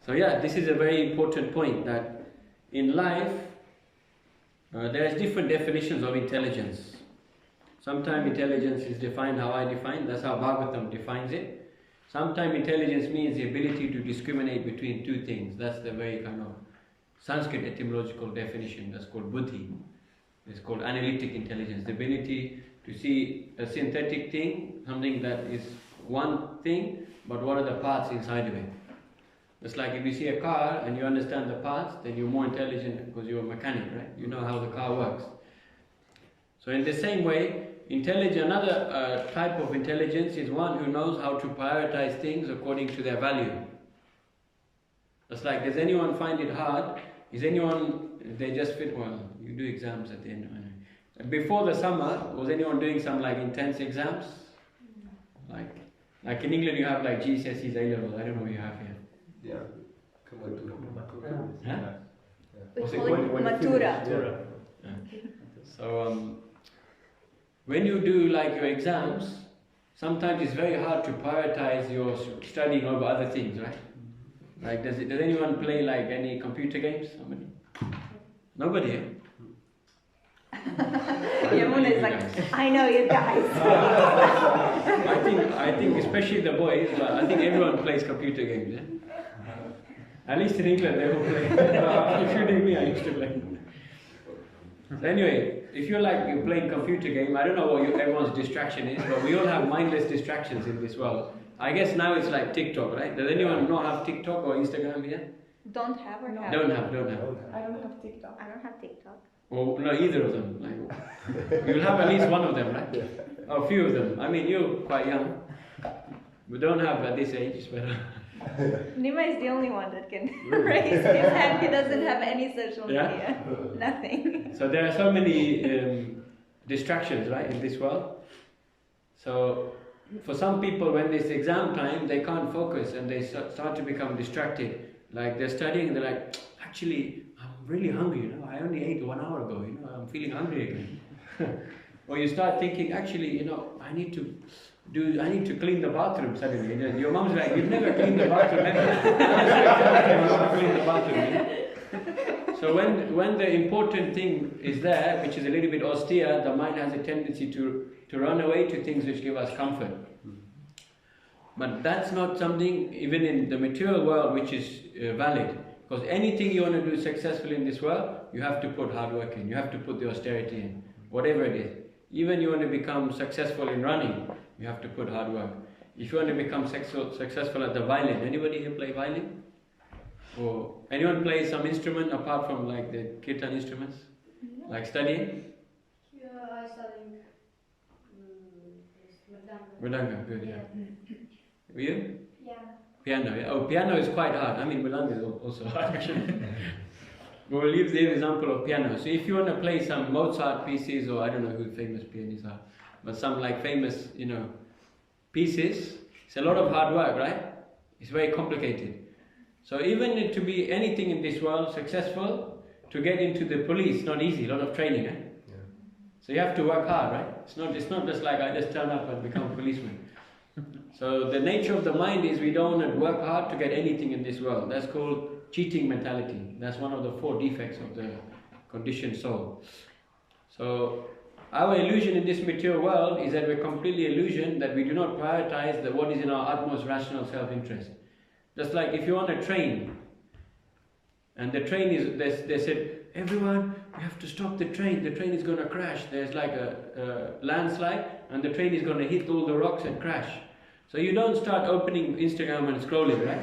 So yeah, this is a very important point that in life there is different definitions of intelligence. Sometimes intelligence is defined how I define, that's how Bhagavatam defines it. Sometimes intelligence means the ability to discriminate between two things. That's the very kind of Sanskrit etymological definition, that's called buddhi. It's called analytic intelligence, the ability to see a synthetic thing, something that is one thing, but what are the parts inside of it. It's like if you see a car and you understand the parts, then you're more intelligent because you're a mechanic, right? You know how the car works. So in the same way, another type of intelligence is one who knows how to prioritize things according to their value. It's like, does anyone find it hard? They just fit, well, you do exams at the end. Before the summer, was anyone doing some like intense exams? Like in England you have like GCSEs, A-levels, I don't know what you have here. Yeah. Huh? We What's it call called? it matura. Yeah. So when you do like your exams, sometimes it's very hard to prioritize your studying over other things, right? Like does anyone play like any computer games? Nobody? Eh? Yamuna is like, I know you guys. I think especially the boys, but I think everyone plays computer games. Eh? At least in England they all play. Including me, I used to play. So anyway, if you're playing computer game, I don't know what everyone's distraction is, but we all have mindless distractions in this world. I guess now it's like TikTok, right? Does anyone not have TikTok or Instagram here? Don't have or have? Don't have. I don't have TikTok. I don't have TikTok. Well, no, either of them. You'll have at least one of them, right? Or a few of them. I mean, you're quite young. We don't have at this age, but... Nima is the only one that can raise his hand. He doesn't have any social media. Nothing. So there are so many distractions, right, in this world. So for some people, when it's exam time, they can't focus and they start to become distracted. Like they're studying and they're like, actually, I'm really hungry, I only ate 1 hour ago, I'm feeling hungry again. Or you start thinking, actually, I need to clean the bathroom suddenly. Your mom's like, you've never cleaned the bathroom, clean the bathroom. So when the important thing is there, which is a little bit austere, the mind has a tendency to run away to things which give us comfort. But that's not something, even in the material world, which is valid. Because anything you want to do successfully in this world, you have to put hard work in, you have to put the austerity in, whatever it is. Even you want to become successful in running, you have to put hard work. If you want to become successful at the violin, anybody here play violin? Or anyone play some instrument apart from like the kirtan instruments? Like studying? Yeah, I studying Mridanga, good, yeah. You? Yeah. Piano, yeah. Oh, piano is quite hard. I mean, Mridanga is also hard actually. We'll leave the example of piano. So if you want to play some Mozart pieces, or I don't know who famous pianists are, but some like famous, pieces, it's a lot of hard work, right? It's very complicated. So even to be anything in this world successful, to get into the police, not easy, a lot of training, eh? Yeah. So you have to work hard, right? It's not just like I just turn up and become a policeman. So the nature of the mind is we don't want to work hard to get anything in this world. That's called cheating mentality. That's one of the 4 defects of the conditioned soul. So our illusion in this material world is that we're completely illusioned, that we do not prioritize what is in our utmost rational self-interest. Just like if you're on a train, and the train is, they said, everyone, we have to stop the train is going to crash. There's like a landslide, and the train is going to hit all the rocks and crash. So you don't start opening Instagram and scrolling, right?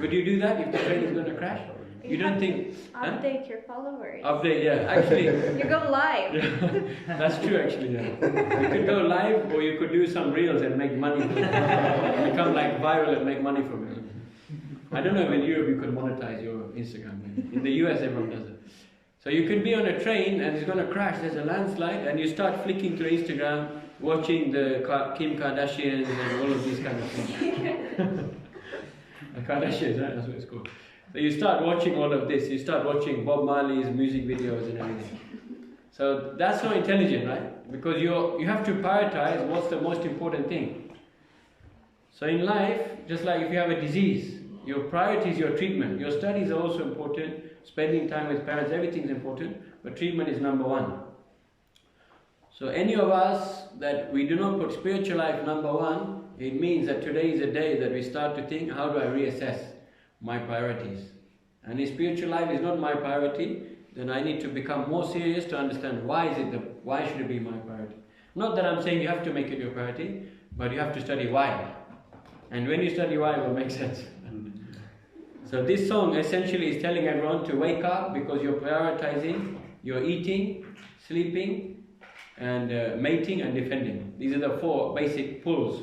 Would you do that if the train is going to crash? You don't think... Update your followers. Update, yeah. Actually... You go live. Yeah, that's true actually, yeah. You could go live or you could do some reels and make money from it. Become like viral and make money from it. I don't know if in Europe you could monetize your Instagram. In the US everyone does it. So you could be on a train and it's going to crash, there's a landslide, and you start flicking through Instagram, watching the Kim Kardashians and all of these kind of things. The Kardashians, right? That's what it's called. So you start watching all of this, you start watching Bob Marley's music videos and everything. So that's not intelligent, right? Because you have to prioritize what's the most important thing. So in life, just like if you have a disease, your priority is your treatment. Your studies are also important, spending time with parents, everything is important, but treatment is number one. So any of us that we do not put spiritual life number one, it means that today is a day that we start to think, how do I reassess my priorities? And if spiritual life is not my priority, then I need to become more serious to understand why should it be my priority? Not that I'm saying you have to make it your priority, but you have to study why. And when you study why, it will make sense. So this song essentially is telling everyone to wake up because you're prioritizing your eating, sleeping, and mating and defending. These are the four basic pulls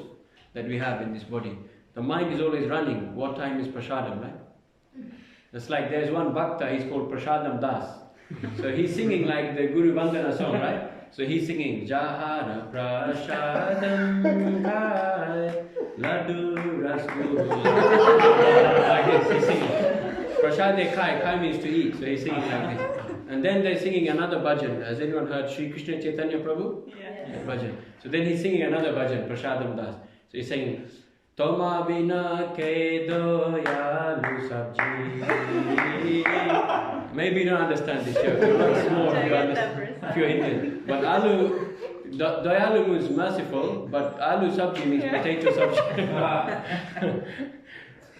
that we have in this body. The mind is always running. What time is prasadam, right? It's like there's one bhakta, he's called Prasadam Das. So he's singing like the Guru Vandana song, right? So he's singing Jahara Prasadam Khai Ladu Rasgula. Like this, he's singing. Prasade Khai, Khai means to eat, so he's singing like this. And then they're singing another bhajan. Has anyone heard Srī-kr Chaitanya Prabhu? Yeah. Bhajan. So then he's singing another bhajan, Prasadam Das. So he's saying Toma bina ke doyā sabji. Maybe you don't understand this joke. It works more if you're Indian. But doyalu means merciful, but alu sabji means potato sabji.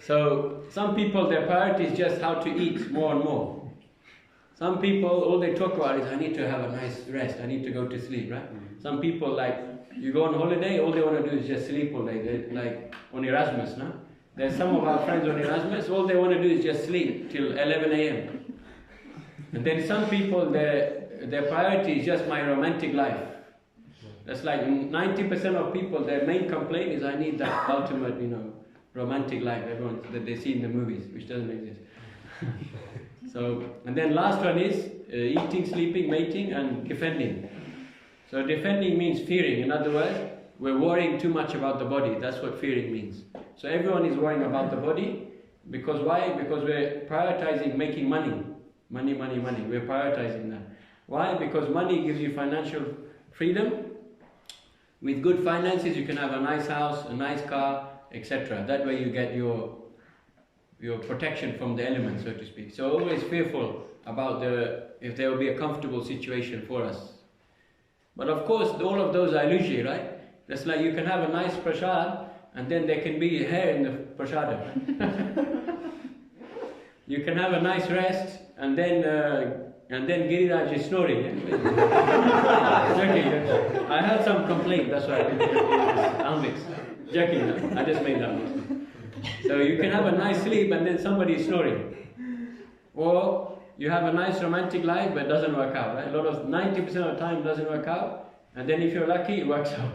So some people, their priority is just how to eat more and more. Some people, all they talk about is I need to have a nice rest, I need to go to sleep, right? Some people, like, you go on holiday, all they want to do is just sleep all day. They're like on Erasmus, no? There's some of our friends on Erasmus, all they want to do is just sleep till 11 a.m. And then some people, their priority is just my romantic life. That's like 90% of people, their main complaint is I need that ultimate, romantic life that they see in the movies, which doesn't exist. So, and then last one is eating, sleeping, mating, and defending. So defending means fearing. In other words, we're worrying too much about the body. That's what fearing means. So everyone is worrying about the body. Because why? Because we're prioritizing making money. Money, money, money. We're prioritizing that. Why? Because money gives you financial freedom. With good finances, you can have a nice house, a nice car, etc. That way you get your protection from the elements, so to speak. So always fearful about if there will be a comfortable situation for us. But of course, all of those are illusory, right? That's like you can have a nice prasad, and then there can be hair in the prasada. You can have a nice rest, and then Giriraj is snoring. Joking. I had some complaint, that's why I did this. Joking, I just made that one. So you can have a nice sleep, and then somebody is snoring. Or you have a nice romantic life, but it doesn't work out, right? 90% of the time doesn't work out, and then if you're lucky, it works out.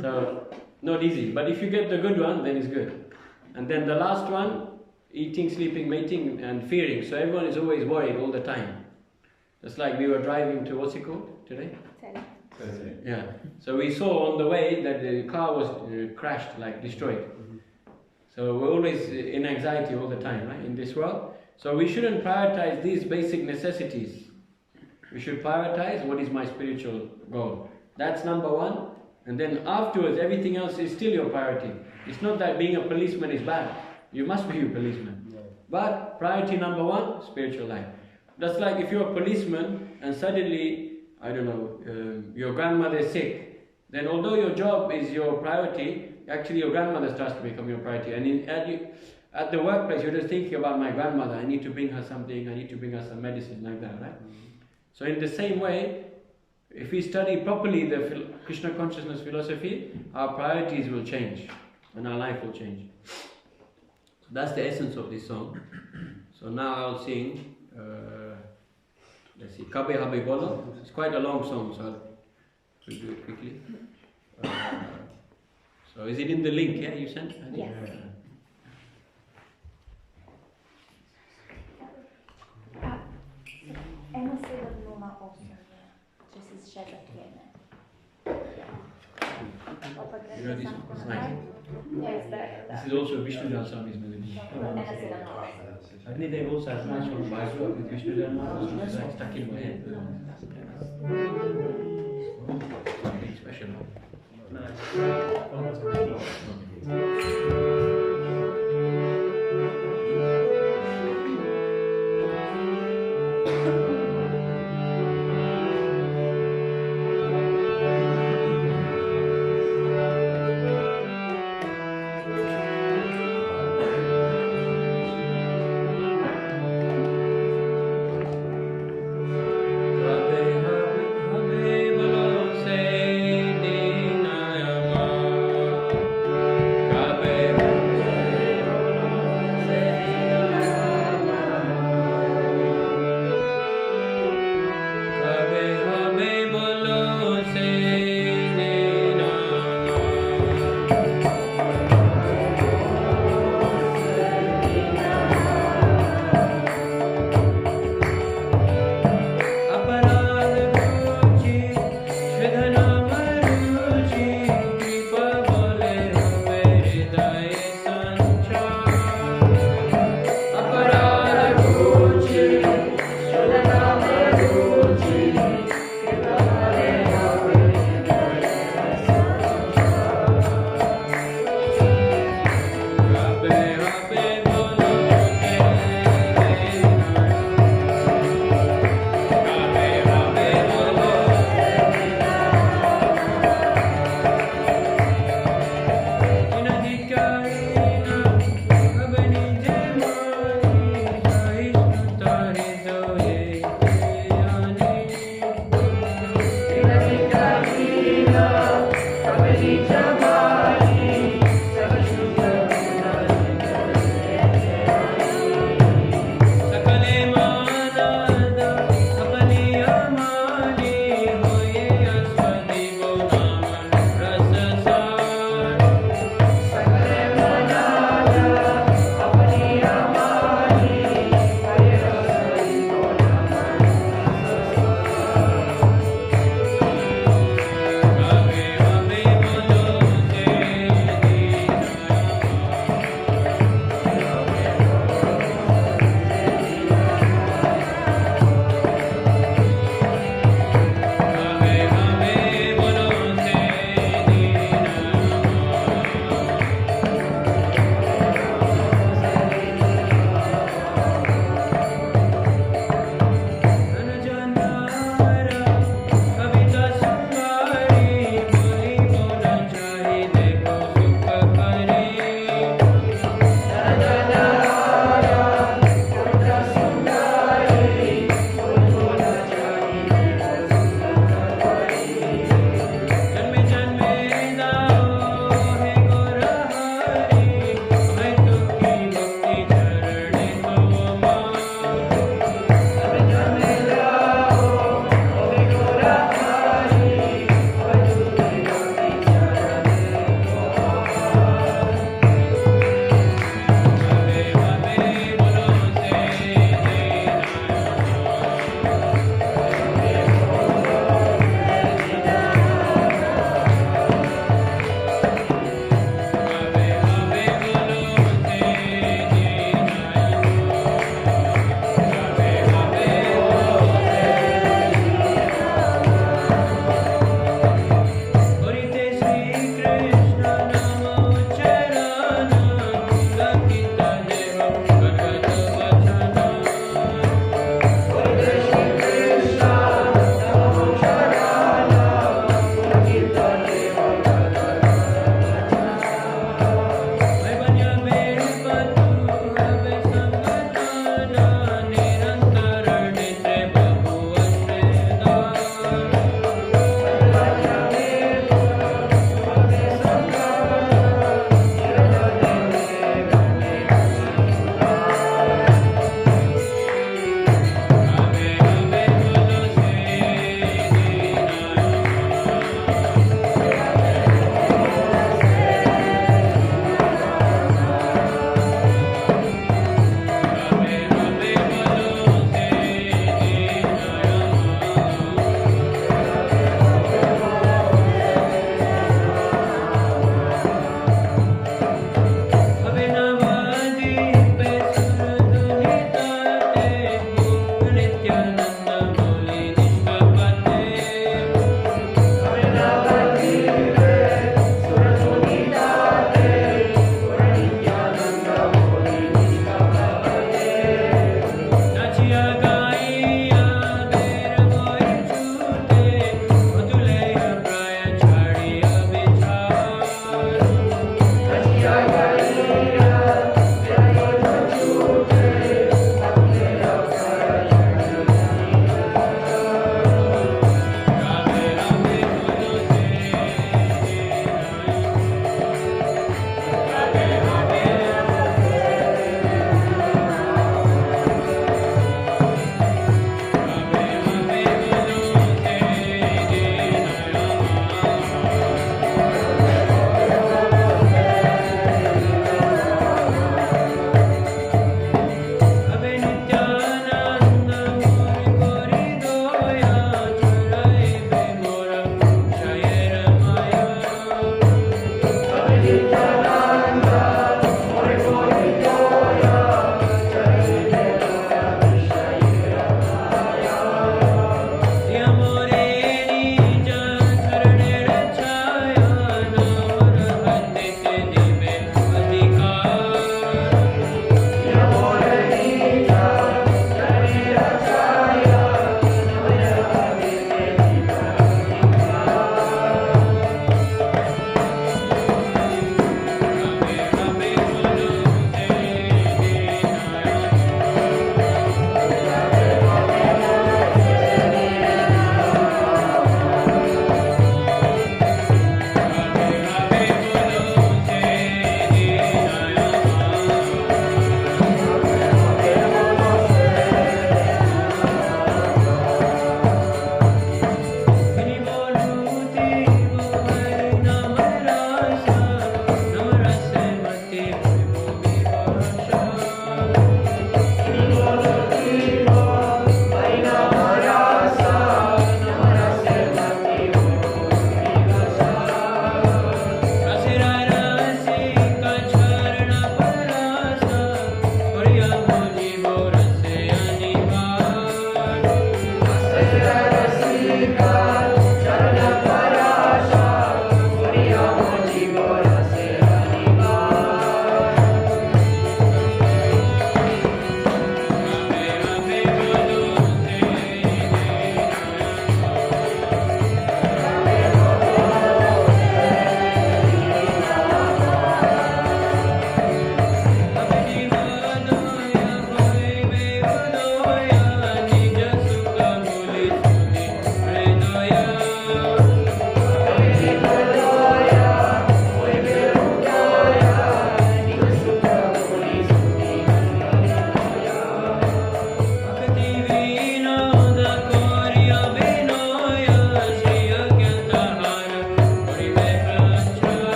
So, not easy. But if you get the good one, then it's good. And then the last one, eating, sleeping, mating, and fearing. So everyone is always worried all the time. It's like we were driving to, what's it called today? Yeah. So we saw on the way that the car was crashed, like destroyed. So we're always in anxiety all the time, right, in this world. So we shouldn't prioritize these basic necessities. We should prioritize what is my spiritual goal. That's number one. And then afterwards, everything else is still your priority. It's not that being a policeman is bad. You must be a policeman. But priority number one, spiritual life. That's like if you're a policeman and suddenly, I don't know, your grandmother is sick. Then although your job is your priority, actually your grandmother starts to become your priority. And at the workplace, you're just thinking about my grandmother. I need to bring her something. I need to bring her some medicine, like that, right? So in the same way, if we study properly the Krishna consciousness philosophy, our priorities will change and our life will change. So that's the essence of this song. So now I'll sing, let's see, Kabe, bolo. It's quite a long song, so we'll do it quickly. So is it in the link, yeah, you sent? I think? Yes. Eno sedemnuma osem, če si še zakljene. You know this one? It's nice. Yes, there. This is also Vishnudana Swami's melody. Ena sedemnuma. I think they also have nice one by with Vishnudana. It's like stuck in my head. Something special. Kabe,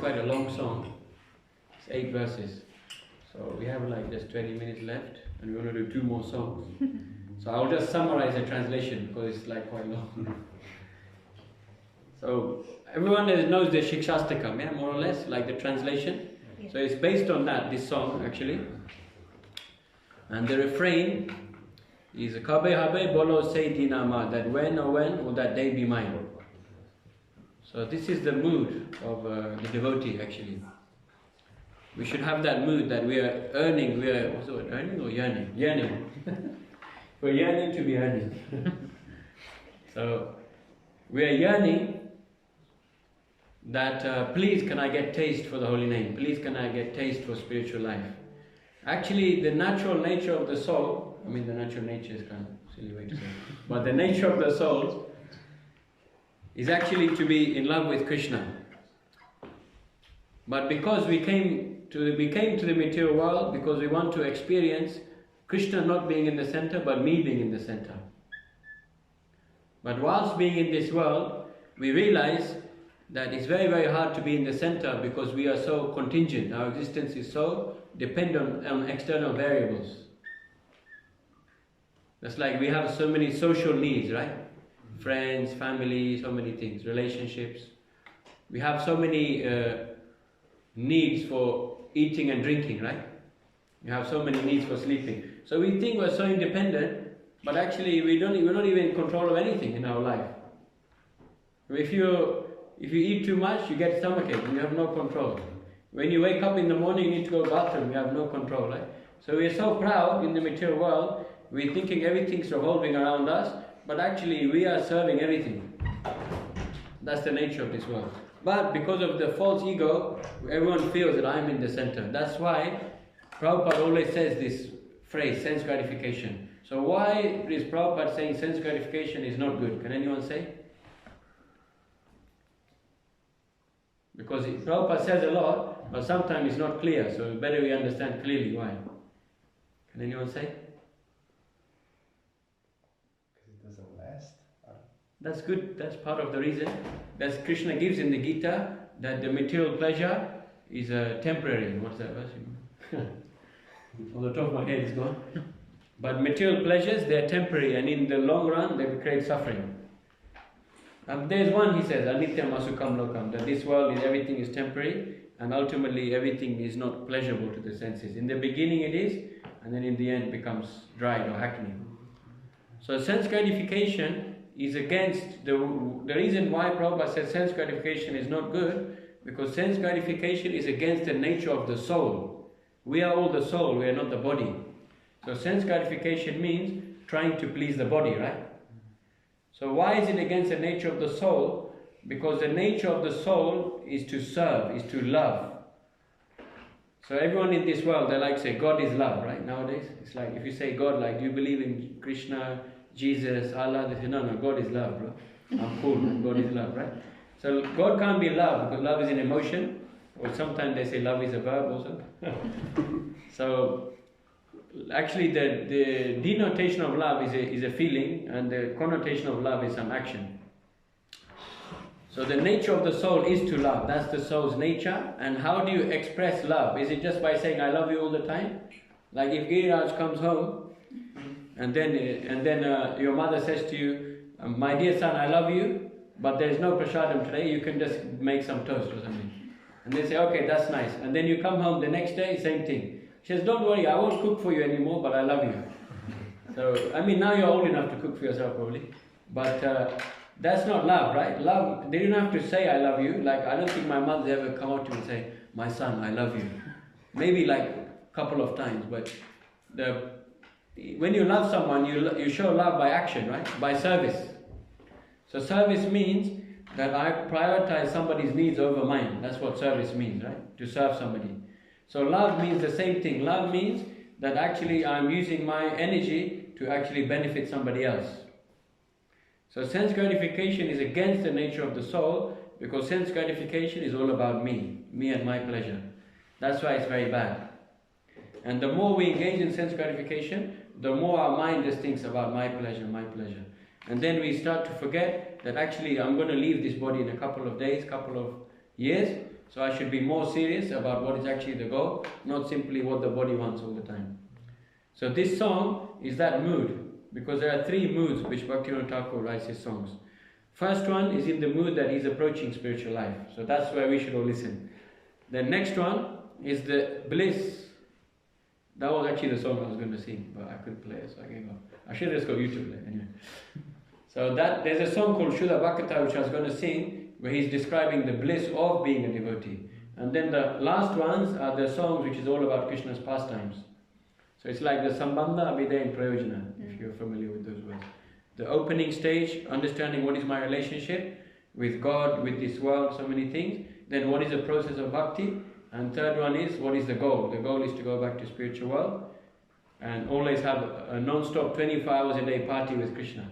quite a long song. It's 8 verses. So we have like just 20 minutes left, and we want to do 2 more songs. So I'll just summarize the translation because it's like quite long. So everyone knows the Shikshastakam, yeah, more or less, like the translation. Yeah. So it's based on that, this song actually. And the refrain is Kabe habe bolo se-dina āmār, that when will that day be mine. So this is the mood of the devotee actually. We should have that mood that we are earning, what's the word, earning or yearning? Yearning. We're yearning to be earning. So we are yearning that please can I get taste for the holy name, please can I get taste for spiritual life. Actually the natural nature of the soul, I mean the natural nature is kind of silly way to say, but the nature of the soul is actually to be in love with Krishna. But because we came to the material world because we want to experience Krishna not being in the center but me being in the center. But whilst being in this world, we realize that it's very, very hard to be in the center because we are so contingent. Our existence is so dependent on external variables. That's like we have so many social needs, right? Friends, family, so many things, relationships. We have so many needs for eating and drinking, right? We have so many needs for sleeping. So we think we're so independent, but actually we're not even in control of anything in our life. If you eat too much, you get stomachache, you have no control. When you wake up in the morning, you need to go to the bathroom, you have no control, right? So we're so proud in the material world, we're thinking everything's revolving around us, but actually we are serving everything. That's the nature of this world. But because of the false ego, everyone feels that I'm in the center. That's why Prabhupada always says this phrase, sense gratification. So why is Prabhupada saying sense gratification is not good? Can anyone say? Because Prabhupada says a lot, but sometimes it's not clear, so better we understand clearly why. Can anyone say? Because it doesn't last. That's good, that's part of the reason. That Krishna gives in the Gita, that the material pleasure is temporary. What's that verse? On the top of my head it's gone. But material pleasures, they're temporary, and in the long run they will create suffering. There's one, he says, anityam asukam lokam, that this world is everything is temporary, and ultimately everything is not pleasurable to the senses. In the beginning it is, and then in the end it becomes dried or hackneyed. So sense gratification is against the reason why Prabhupada says sense gratification is not good, because sense gratification is against the nature of the soul. We are all the soul, we are not the body. So sense gratification means trying to please the body, right? So why is it against the nature of the soul? Because the nature of the soul is to serve, is to love. So everyone in this world, they like to say God is love, right? Nowadays, it's like if you say God, like, do you believe in Krishna, Jesus, Allah? They say, no, God is love, bro. I'm cool, man. God is love, right? So God can't be love because love is an emotion, or sometimes they say love is a verb also. So actually the denotation of love is a feeling, and the connotation of love is some action. So the nature of the soul is to love. That's the soul's nature. And how do you express love? Is it just by saying I love you all the time? Like if Giriraj comes home and then your mother says to you, my dear son, I love you, but there's no prasadam today, you can just make some toast or something. And they say, okay, that's nice. And then you come home the next day, same thing. She says, don't worry, I won't cook for you anymore, but I love you. So, I mean, now you're old enough to cook for yourself probably. But that's not love, right? Love, they didn't have to say I love you. Like, I don't think my mother ever come out to me and say, my son, I love you. Maybe like a couple of times, but when you love someone, you show love by action, right? By service. So service means that I prioritize somebody's needs over mine. That's what service means, right? To serve somebody. So love means the same thing. Love means that actually I'm using my energy to actually benefit somebody else. So sense gratification is against the nature of the soul, because sense gratification is all about me and my pleasure. That's why it's very bad. And the more we engage in sense gratification, the more our mind just thinks about my pleasure. And then we start to forget that actually I'm going to leave this body in a couple of days, couple of years, So I should be more serious about what is actually the goal, not simply what the body wants all the time. So this song is that mood, because there are 3 moods which Bhaktivinoda Thakura writes his songs. First one is in the mood that he's approaching spiritual life. So that's where we should all listen. The next one is the bliss. That was actually the song I was going to sing, but I couldn't play it, so I gave up. I should have just got YouTube play anyway. So there's a song called Shuddha Bhakata which I was going to sing, where he's describing the bliss of being a devotee. And then the last ones are the songs which is all about Krishna's pastimes. So it's like the Sambandha, Abhidaya and Prayojana, if you're familiar with those words. The opening stage, understanding what is my relationship with God, with this world, so many things. Then what is the process of bhakti? And third one is, what is the goal? The goal is to go back to spiritual world and always have a non-stop 24 hours a day party with Krishna.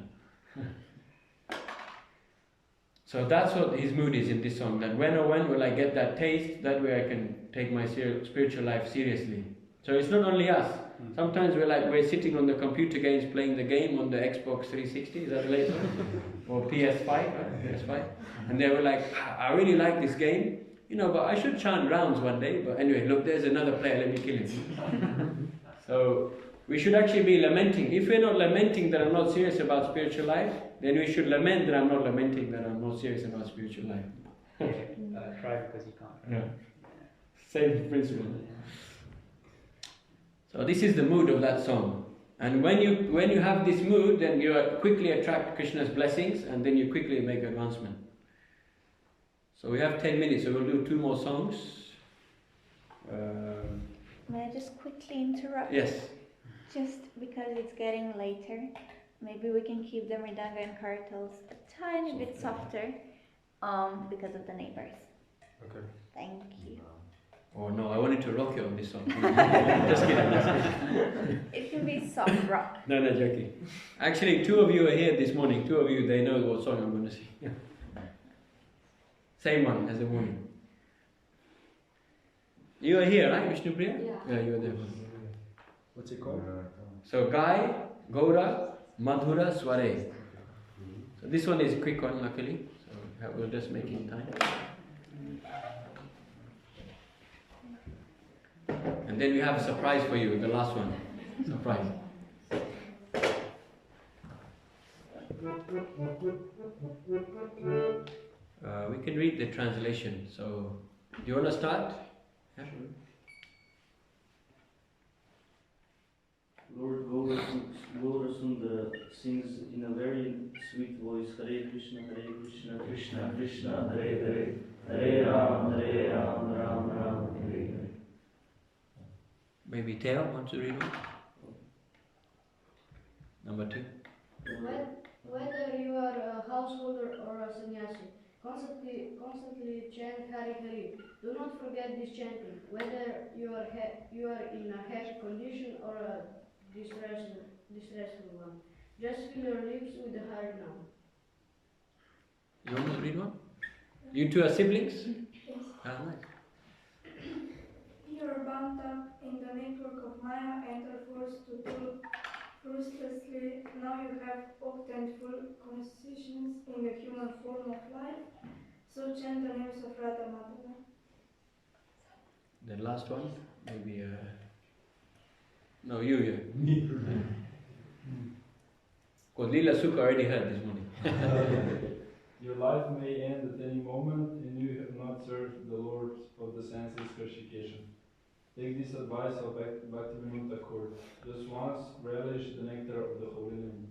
So that's what his mood is in this song, that when will I get that taste, that way I can take my spiritual life seriously. So it's not only us. Sometimes we're sitting on the computer games playing the game on the Xbox 360, is that the latest one? Or PS5, and they were like, I really like this game, but I should chant rounds one day, but anyway, look, there's another player, let me kill him. So we should actually be lamenting. If we're not lamenting that I'm not serious about spiritual life, then we should lament that I'm not lamenting that I'm not serious about spiritual life. Cry because you can't. Yeah. Same principle. So this is the mood of that song. And when you have this mood, then you quickly attract Krishna's blessings, and then you quickly make advancement. So we have 10 minutes, so we'll do 2 more songs. May I just quickly interrupt? Yes. Just because it's getting later, maybe we can keep the mridanga and kartals a tiny bit softer, because of the neighbors. Okay. Thank you. Oh no, I wanted to rock you on this song. Just kidding. It can be soft rock. No, joking. Actually, 2 of you are here this morning. 2 of you, they know what song I'm going to sing. Same one as the morning. You are here, right, Vishnupriya? Yeah, you are there. What's it called? So, Gai, Gorā, Madhura, Sware. So this one is a quick one, luckily. So we'll just make it time. And then we have a surprise for you, the last one. Surprise. We can read the translation. So, do you want to start? Yeah. Lord Gaura Sundara sings in a very sweet voice, Hare Krishna, Krishna Krishna, Hare Hare, Hare Ram, Ram Ram, Hare Hare. Maybe Teo wants to read one? Number 2. Whether you are a householder or a sannyasi, constantly chant Hari Hari. Do not forget this chanting, whether you are in a happy condition or a distressful one. Just fill your lips with the Harinam. You want to read one? You 2 are siblings? Yes. Ah, nice. You are bound up in the network of Maya and are forced to do ruthlessly. Now you have obtained full consciousness in the human form of life. So chant the names of Radha Madhava. The last one? Maybe no, you. Because Leela Sukha already heard this morning. Your life may end at any moment and you have not served the Lord of the senses Rishikesh. Take this advice of Bhaktivinoda Thakura. Just once relish the nectar of the holy name.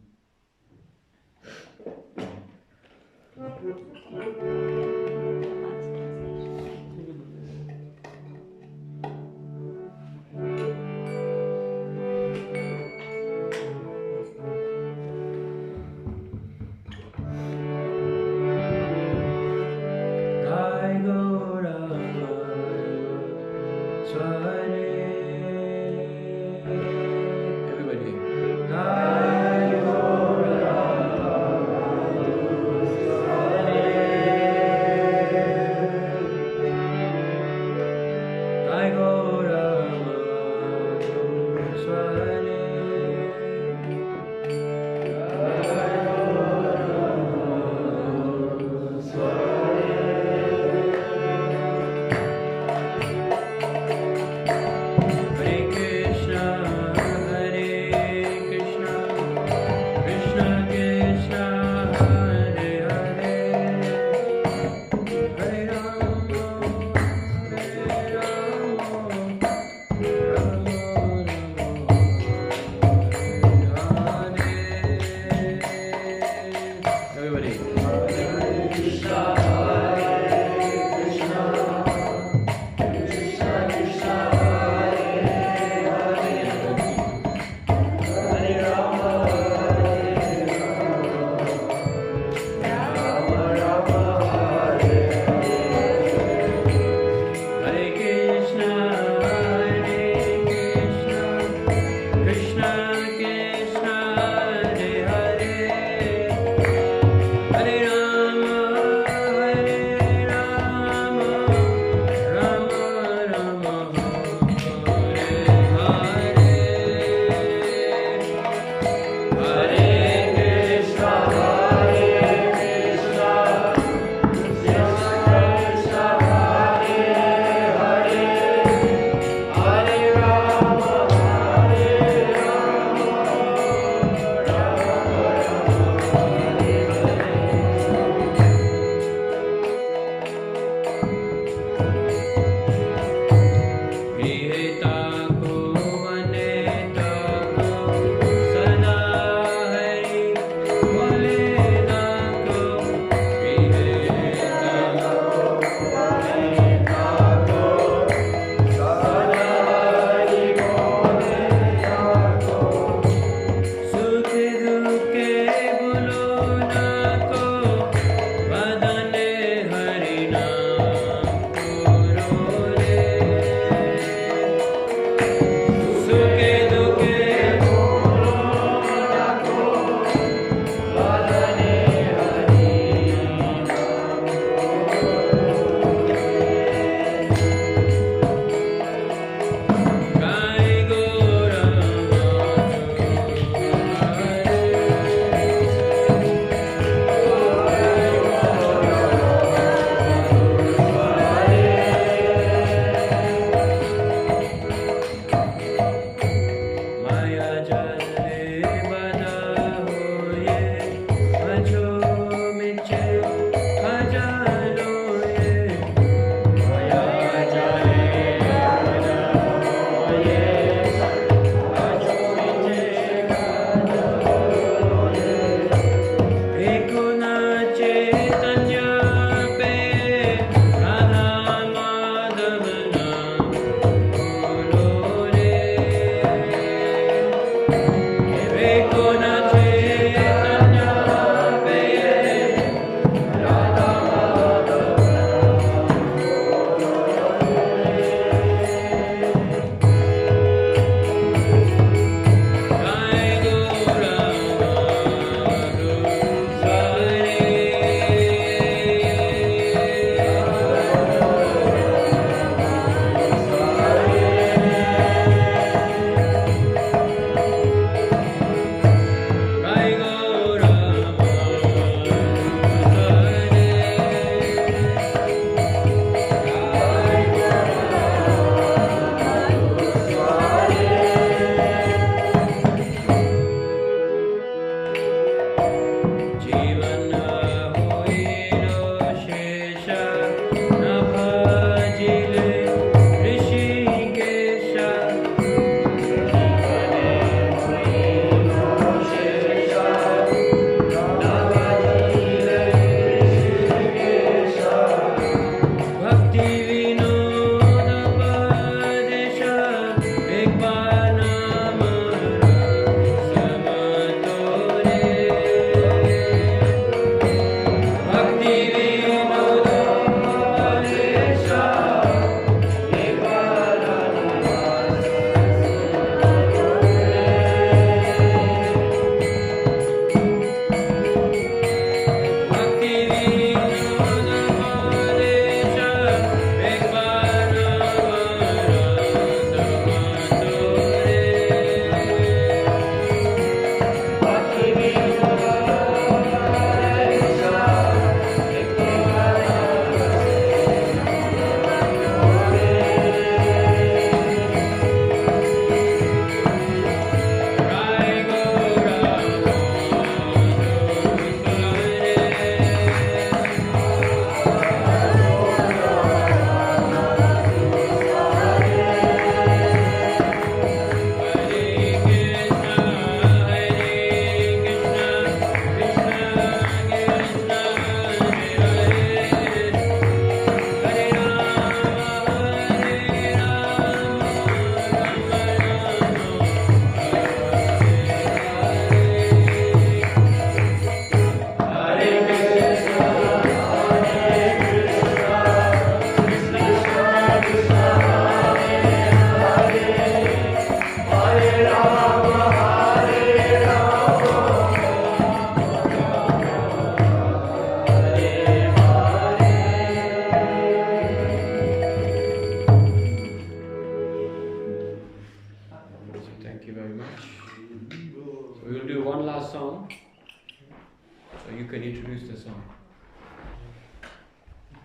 song.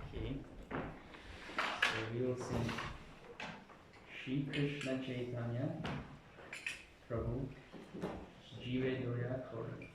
Okay. So we will sing Sri Krishna Chaitanya, Prabhu, jīve, doyā, kori.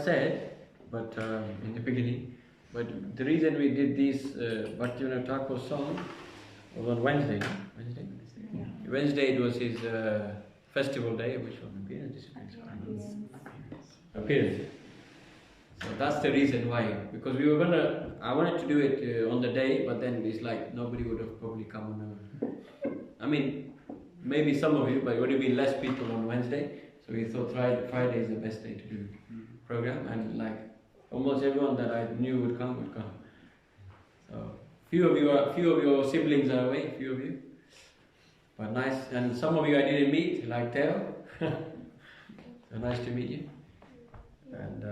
said, but in the beginning, but the reason we did this Bhaktivinoda Thakura song was on Wednesday. Yeah. Wednesday it was his festival day, which was appearance. So that's the reason why. Because we were I wanted to do it on the day, but then it's like nobody would have probably come on. I mean, maybe some of you, but it would have been less people on Wednesday. So we thought Friday is the best day to do program, and like almost everyone that I knew would come. So few of your siblings are away, few of you, but nice, and some of you I didn't meet, like Theo. So nice to meet you, and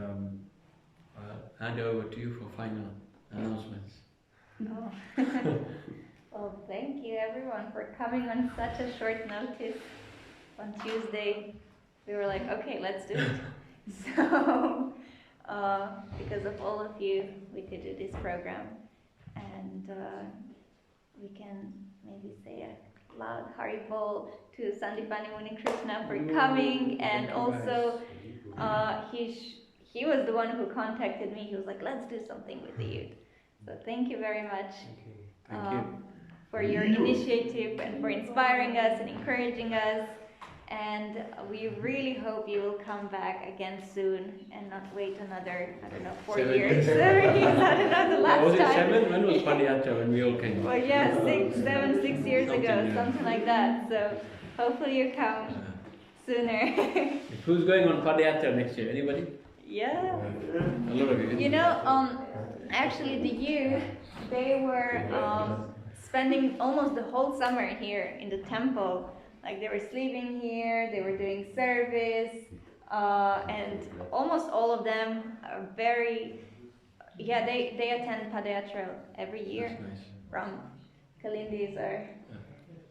I'll hand over to you for final announcements. Oh. Well, thank you everyone for coming on such a short notice. On Tuesday, we were like, okay, let's do it. So, because of all of you, we could do this program, and we can maybe say a loud Haribol to Sandipani Muni Krsna for coming, and also he was the one who contacted me. He was like, let's do something with the youth. So thank you very much. Thank you. For your initiative and for inspiring us and encouraging us. And we really hope you will come back again soon and not wait another, 4 years. I don't know the last was it time. 7? When was Padayatra when we all came? Well, yeah, 6 years ago, something like that. So hopefully you come sooner. Who's going on Padayatra next year? Anybody? Yeah. A lot of you. You know, actually the youth, they were spending almost the whole summer here in the temple. Like they were sleeping here, they were doing service, and almost all of them are very, yeah, they attend Padayatra every year. That's nice. From Kalindi is our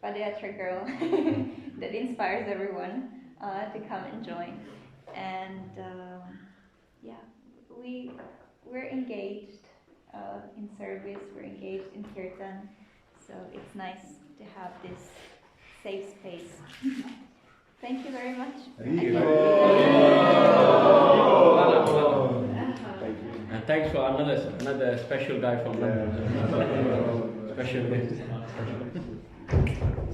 Padayatra girl that inspires everyone to come and join. And yeah, we're engaged in service, we're engaged in kirtan, so it's nice to have this safe space. Thank you very much. Thank you. And thanks for another special guy from London. Special guest.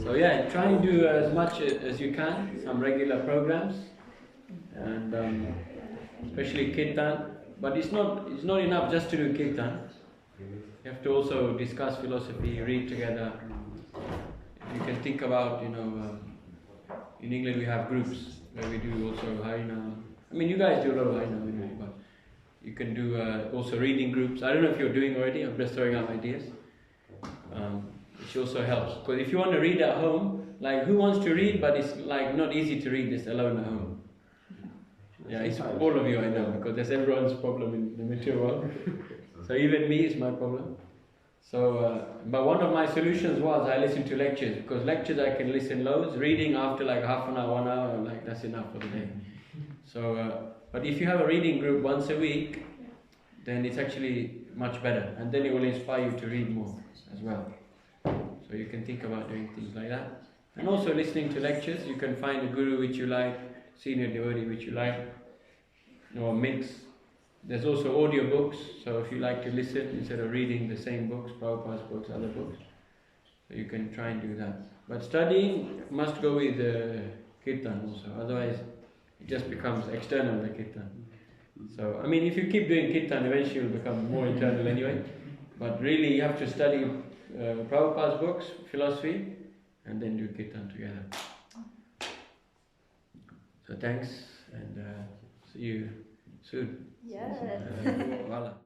So yeah, try and do as much as you can, some regular programs, and especially kirtan. But it's not enough just to do kirtan. You have to also discuss philosophy, read together. You can think about, you know, in England we have groups where we do also Harinam. I mean, you guys do a lot of Harinam anyway, but you can do also reading groups. I don't know if you're doing already, I'm just throwing out ideas. Which also helps. Because if you want to read at home, like who wants to read, but it's like not easy to read this alone at home. Yeah, it's all of you I know, because that's everyone's problem in the material world. So even me is my problem. So, but one of my solutions was I listen to lectures, because lectures I can listen loads, reading after like half an hour, 1 hour, like that's enough for the day. So, but if you have a reading group once a week, then it's actually much better, and then it will inspire you to read more as well. So you can think about doing things like that. And also listening to lectures, you can find a guru which you like, senior devotee which you like, or mix. There's also audio books, so if you like to listen instead of reading the same books, Prabhupada's books, other books, so you can try and do that. But studying must go with kirtan also, otherwise it just becomes external, the kirtan. So, I mean, if you keep doing kirtan, eventually it will become more internal anyway. But really you have to study Prabhupada's books, philosophy, and then do kirtan together. So thanks, and see you soon. Yes. Voila.